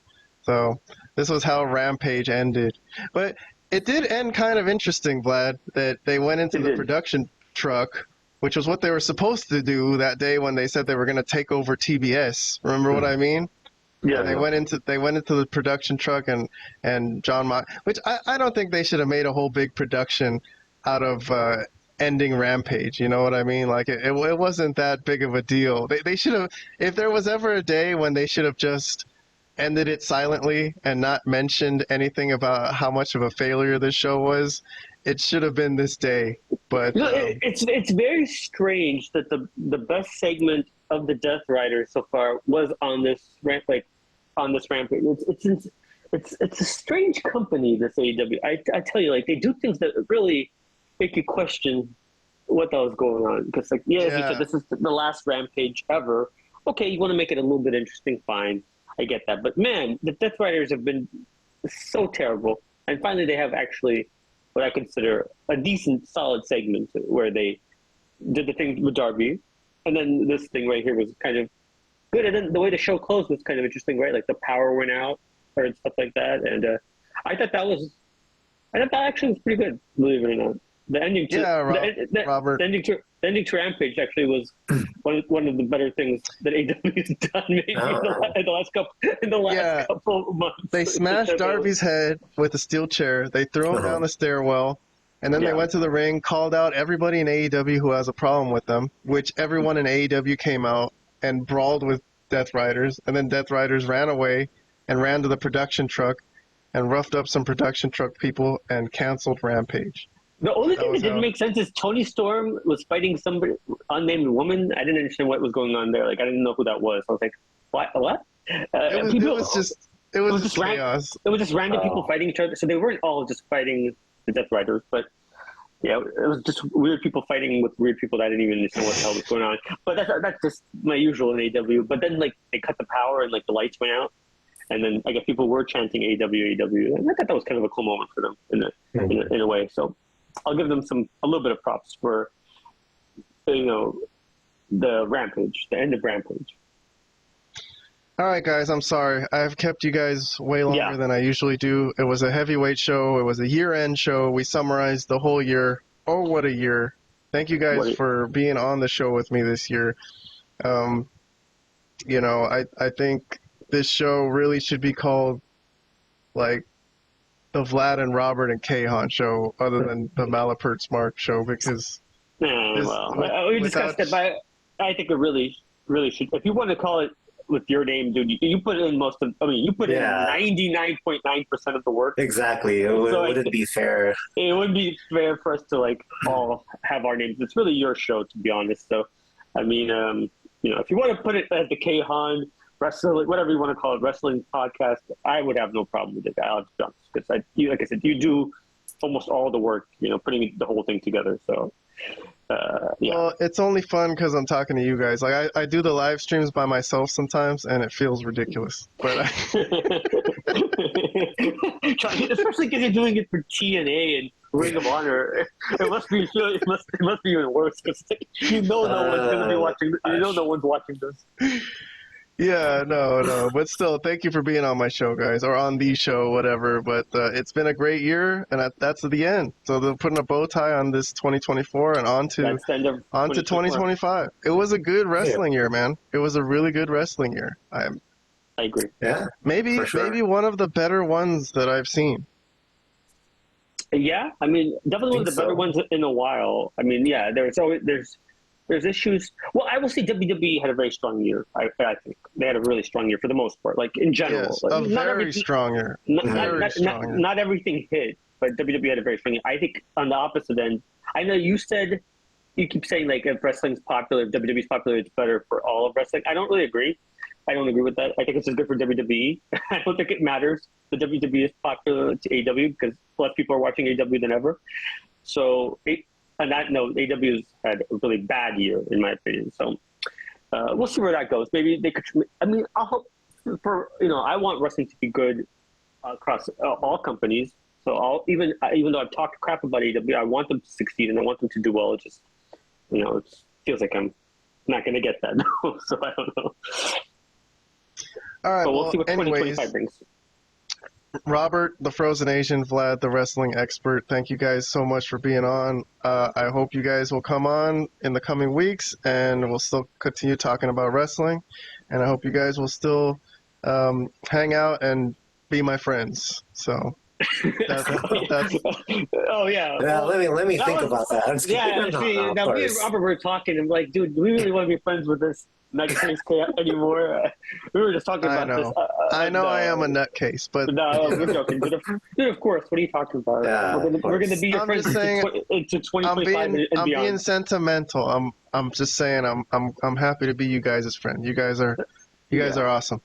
So this was how Rampage ended. But it did end kind of interesting, Vlad, that they went into the production truck, which was what they were supposed to do that day when they said they were going to take over TBS. Remember what I mean? Yeah. They went into the production truck and John which I don't think they should have made a whole big production out of ending Rampage. You know what I mean? Like it wasn't that big of a deal. They should have, if there was ever a day when they should have just ended it silently and not mentioned anything about how much of a failure this show was, it should have been this day. But it's very strange that the best segment of the Death Rider so far was on this Rampage. It's a strange company, this AEW. I tell you, like, they do things that really make you question what the hell's going on. Because, like, you said, this is the last Rampage ever. Okay, you want to make it a little bit interesting, fine. I get that. But, man, the Death Riders have been so terrible. And finally they have actually what I consider a decent, solid segment where they did the thing with Darby. And then this thing right here was kind of good. And then the way the show closed was kind of interesting, right? Like the power went out and stuff like that. And I thought that actually was pretty good, believe it or not. The ending to Robert. The ending to Rampage actually was one of the better things that AEW has done maybe in the last couple of months. They smashed Darby's head with a steel chair. They threw him down the stairwell, and then they went to the ring, called out everybody in AEW who has a problem with them, which everyone in AEW came out and brawled with Death Riders, and then Death Riders ran away and ran to the production truck and roughed up some production truck people and canceled Rampage. The only thing that didn't make sense is Tony Storm was fighting some unnamed woman. I didn't understand what was going on there. Like, I didn't know who that was. I was like, what? It was just chaos. It was just random people fighting each other. So they weren't all just fighting the Death Riders, but yeah, it was just weird people fighting with weird people that I didn't even understand what the hell was going on. But that's just my usual in AEW. But then, like, they cut the power and, like, the lights went out. And then I guess people were chanting AEW. And I thought that was kind of a cool moment for them in a way. So I'll give them a little bit of props for, the Rampage, the end of Rampage. All right, guys, I'm sorry. I've kept you guys way longer than I usually do. It was a heavyweight show. It was a year-end show. We summarized the whole year. Oh, what a year. Thank you guys for being on the show with me this year. I think this show really should be called, like, the Vlad and Robert and Kahan show, other than the Malapert Smark show, because This- we discussed it, but I think it really should. If you want to call it with your name, dude, you put in most of. I mean, you put in 99.9% of the work. Exactly. It wouldn't be fair. It wouldn't be fair for us to like all have our names. It's really your show, to be honest. So, I mean, if you want to put it as the K-Han wrestling, whatever you want to call it, wrestling podcast, I would have no problem with it. I'll be honest, because like I said, you do almost all the work, putting the whole thing together. So, yeah. Well, it's only fun because I'm talking to you guys. Like I do the live streams by myself sometimes, and it feels ridiculous. But especially because you're doing it for TNA and Ring of Honor, it must be even worse because no one's going to be watching. No one's watching this. Yeah, no. But still, thank you for being on my show, guys, or on the show, whatever. But it's been a great year, and that's the end. So they're putting a bow tie on this 2024 and on to 2025. It was a good wrestling year, man. It was a really good wrestling year. I agree. Yeah, maybe one of the better ones that I've seen. Yeah, I mean, definitely one of the better ones in a while. I mean, yeah, there's issues. Well, I will say WWE had a very strong year. I think they had a really strong year for the most part. Like in general, yes, like, a very strong year. Not everything hit, but WWE had a very strong year. I think on the opposite end, I know you keep saying like if wrestling's popular, if WWE's popular, it's better for all of wrestling. I don't really agree. I don't agree with that. I think it's just good for WWE. I don't think it matters. The WWE is popular to AEW because less people are watching AEW than ever. So. On that note, AEW's had a really bad year, in my opinion. So we'll see where that goes. Maybe they could. I mean, I hope I want wrestling to be good across all companies. So even though I've talked crap about AEW, I want them to succeed and I want them to do well. It just, it feels like I'm not going to get that. So I don't know. All right. But we'll see what 2025 brings. Robert, the Frozen Asian, Vlad, the wrestling expert, thank you guys so much for being on. I hope you guys will come on in the coming weeks, and we'll still continue talking about wrestling. And I hope you guys will still hang out and be my friends. So that's oh yeah. Yeah, let me think about that. Yeah, now me and Robert were talking. I'm like, dude, do we really want to be friends with this nutcase anymore? We were just talking about this. I know I am a nutcase, but no, we're joking. Dude, of course. What are you talking about? Yeah, we're gonna be your friends into 2025 and beyond. I'm being sentimental. I'm just saying I'm happy to be you guys' friend. You guys are awesome.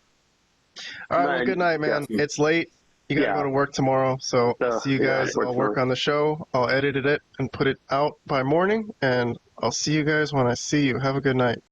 All right, well, good night, man. Yeah. It's late. You gotta go to work tomorrow, so I'll see you guys. I'll work on the show. I'll edit it and put it out by morning, and I'll see you guys when I see you. Have a good night.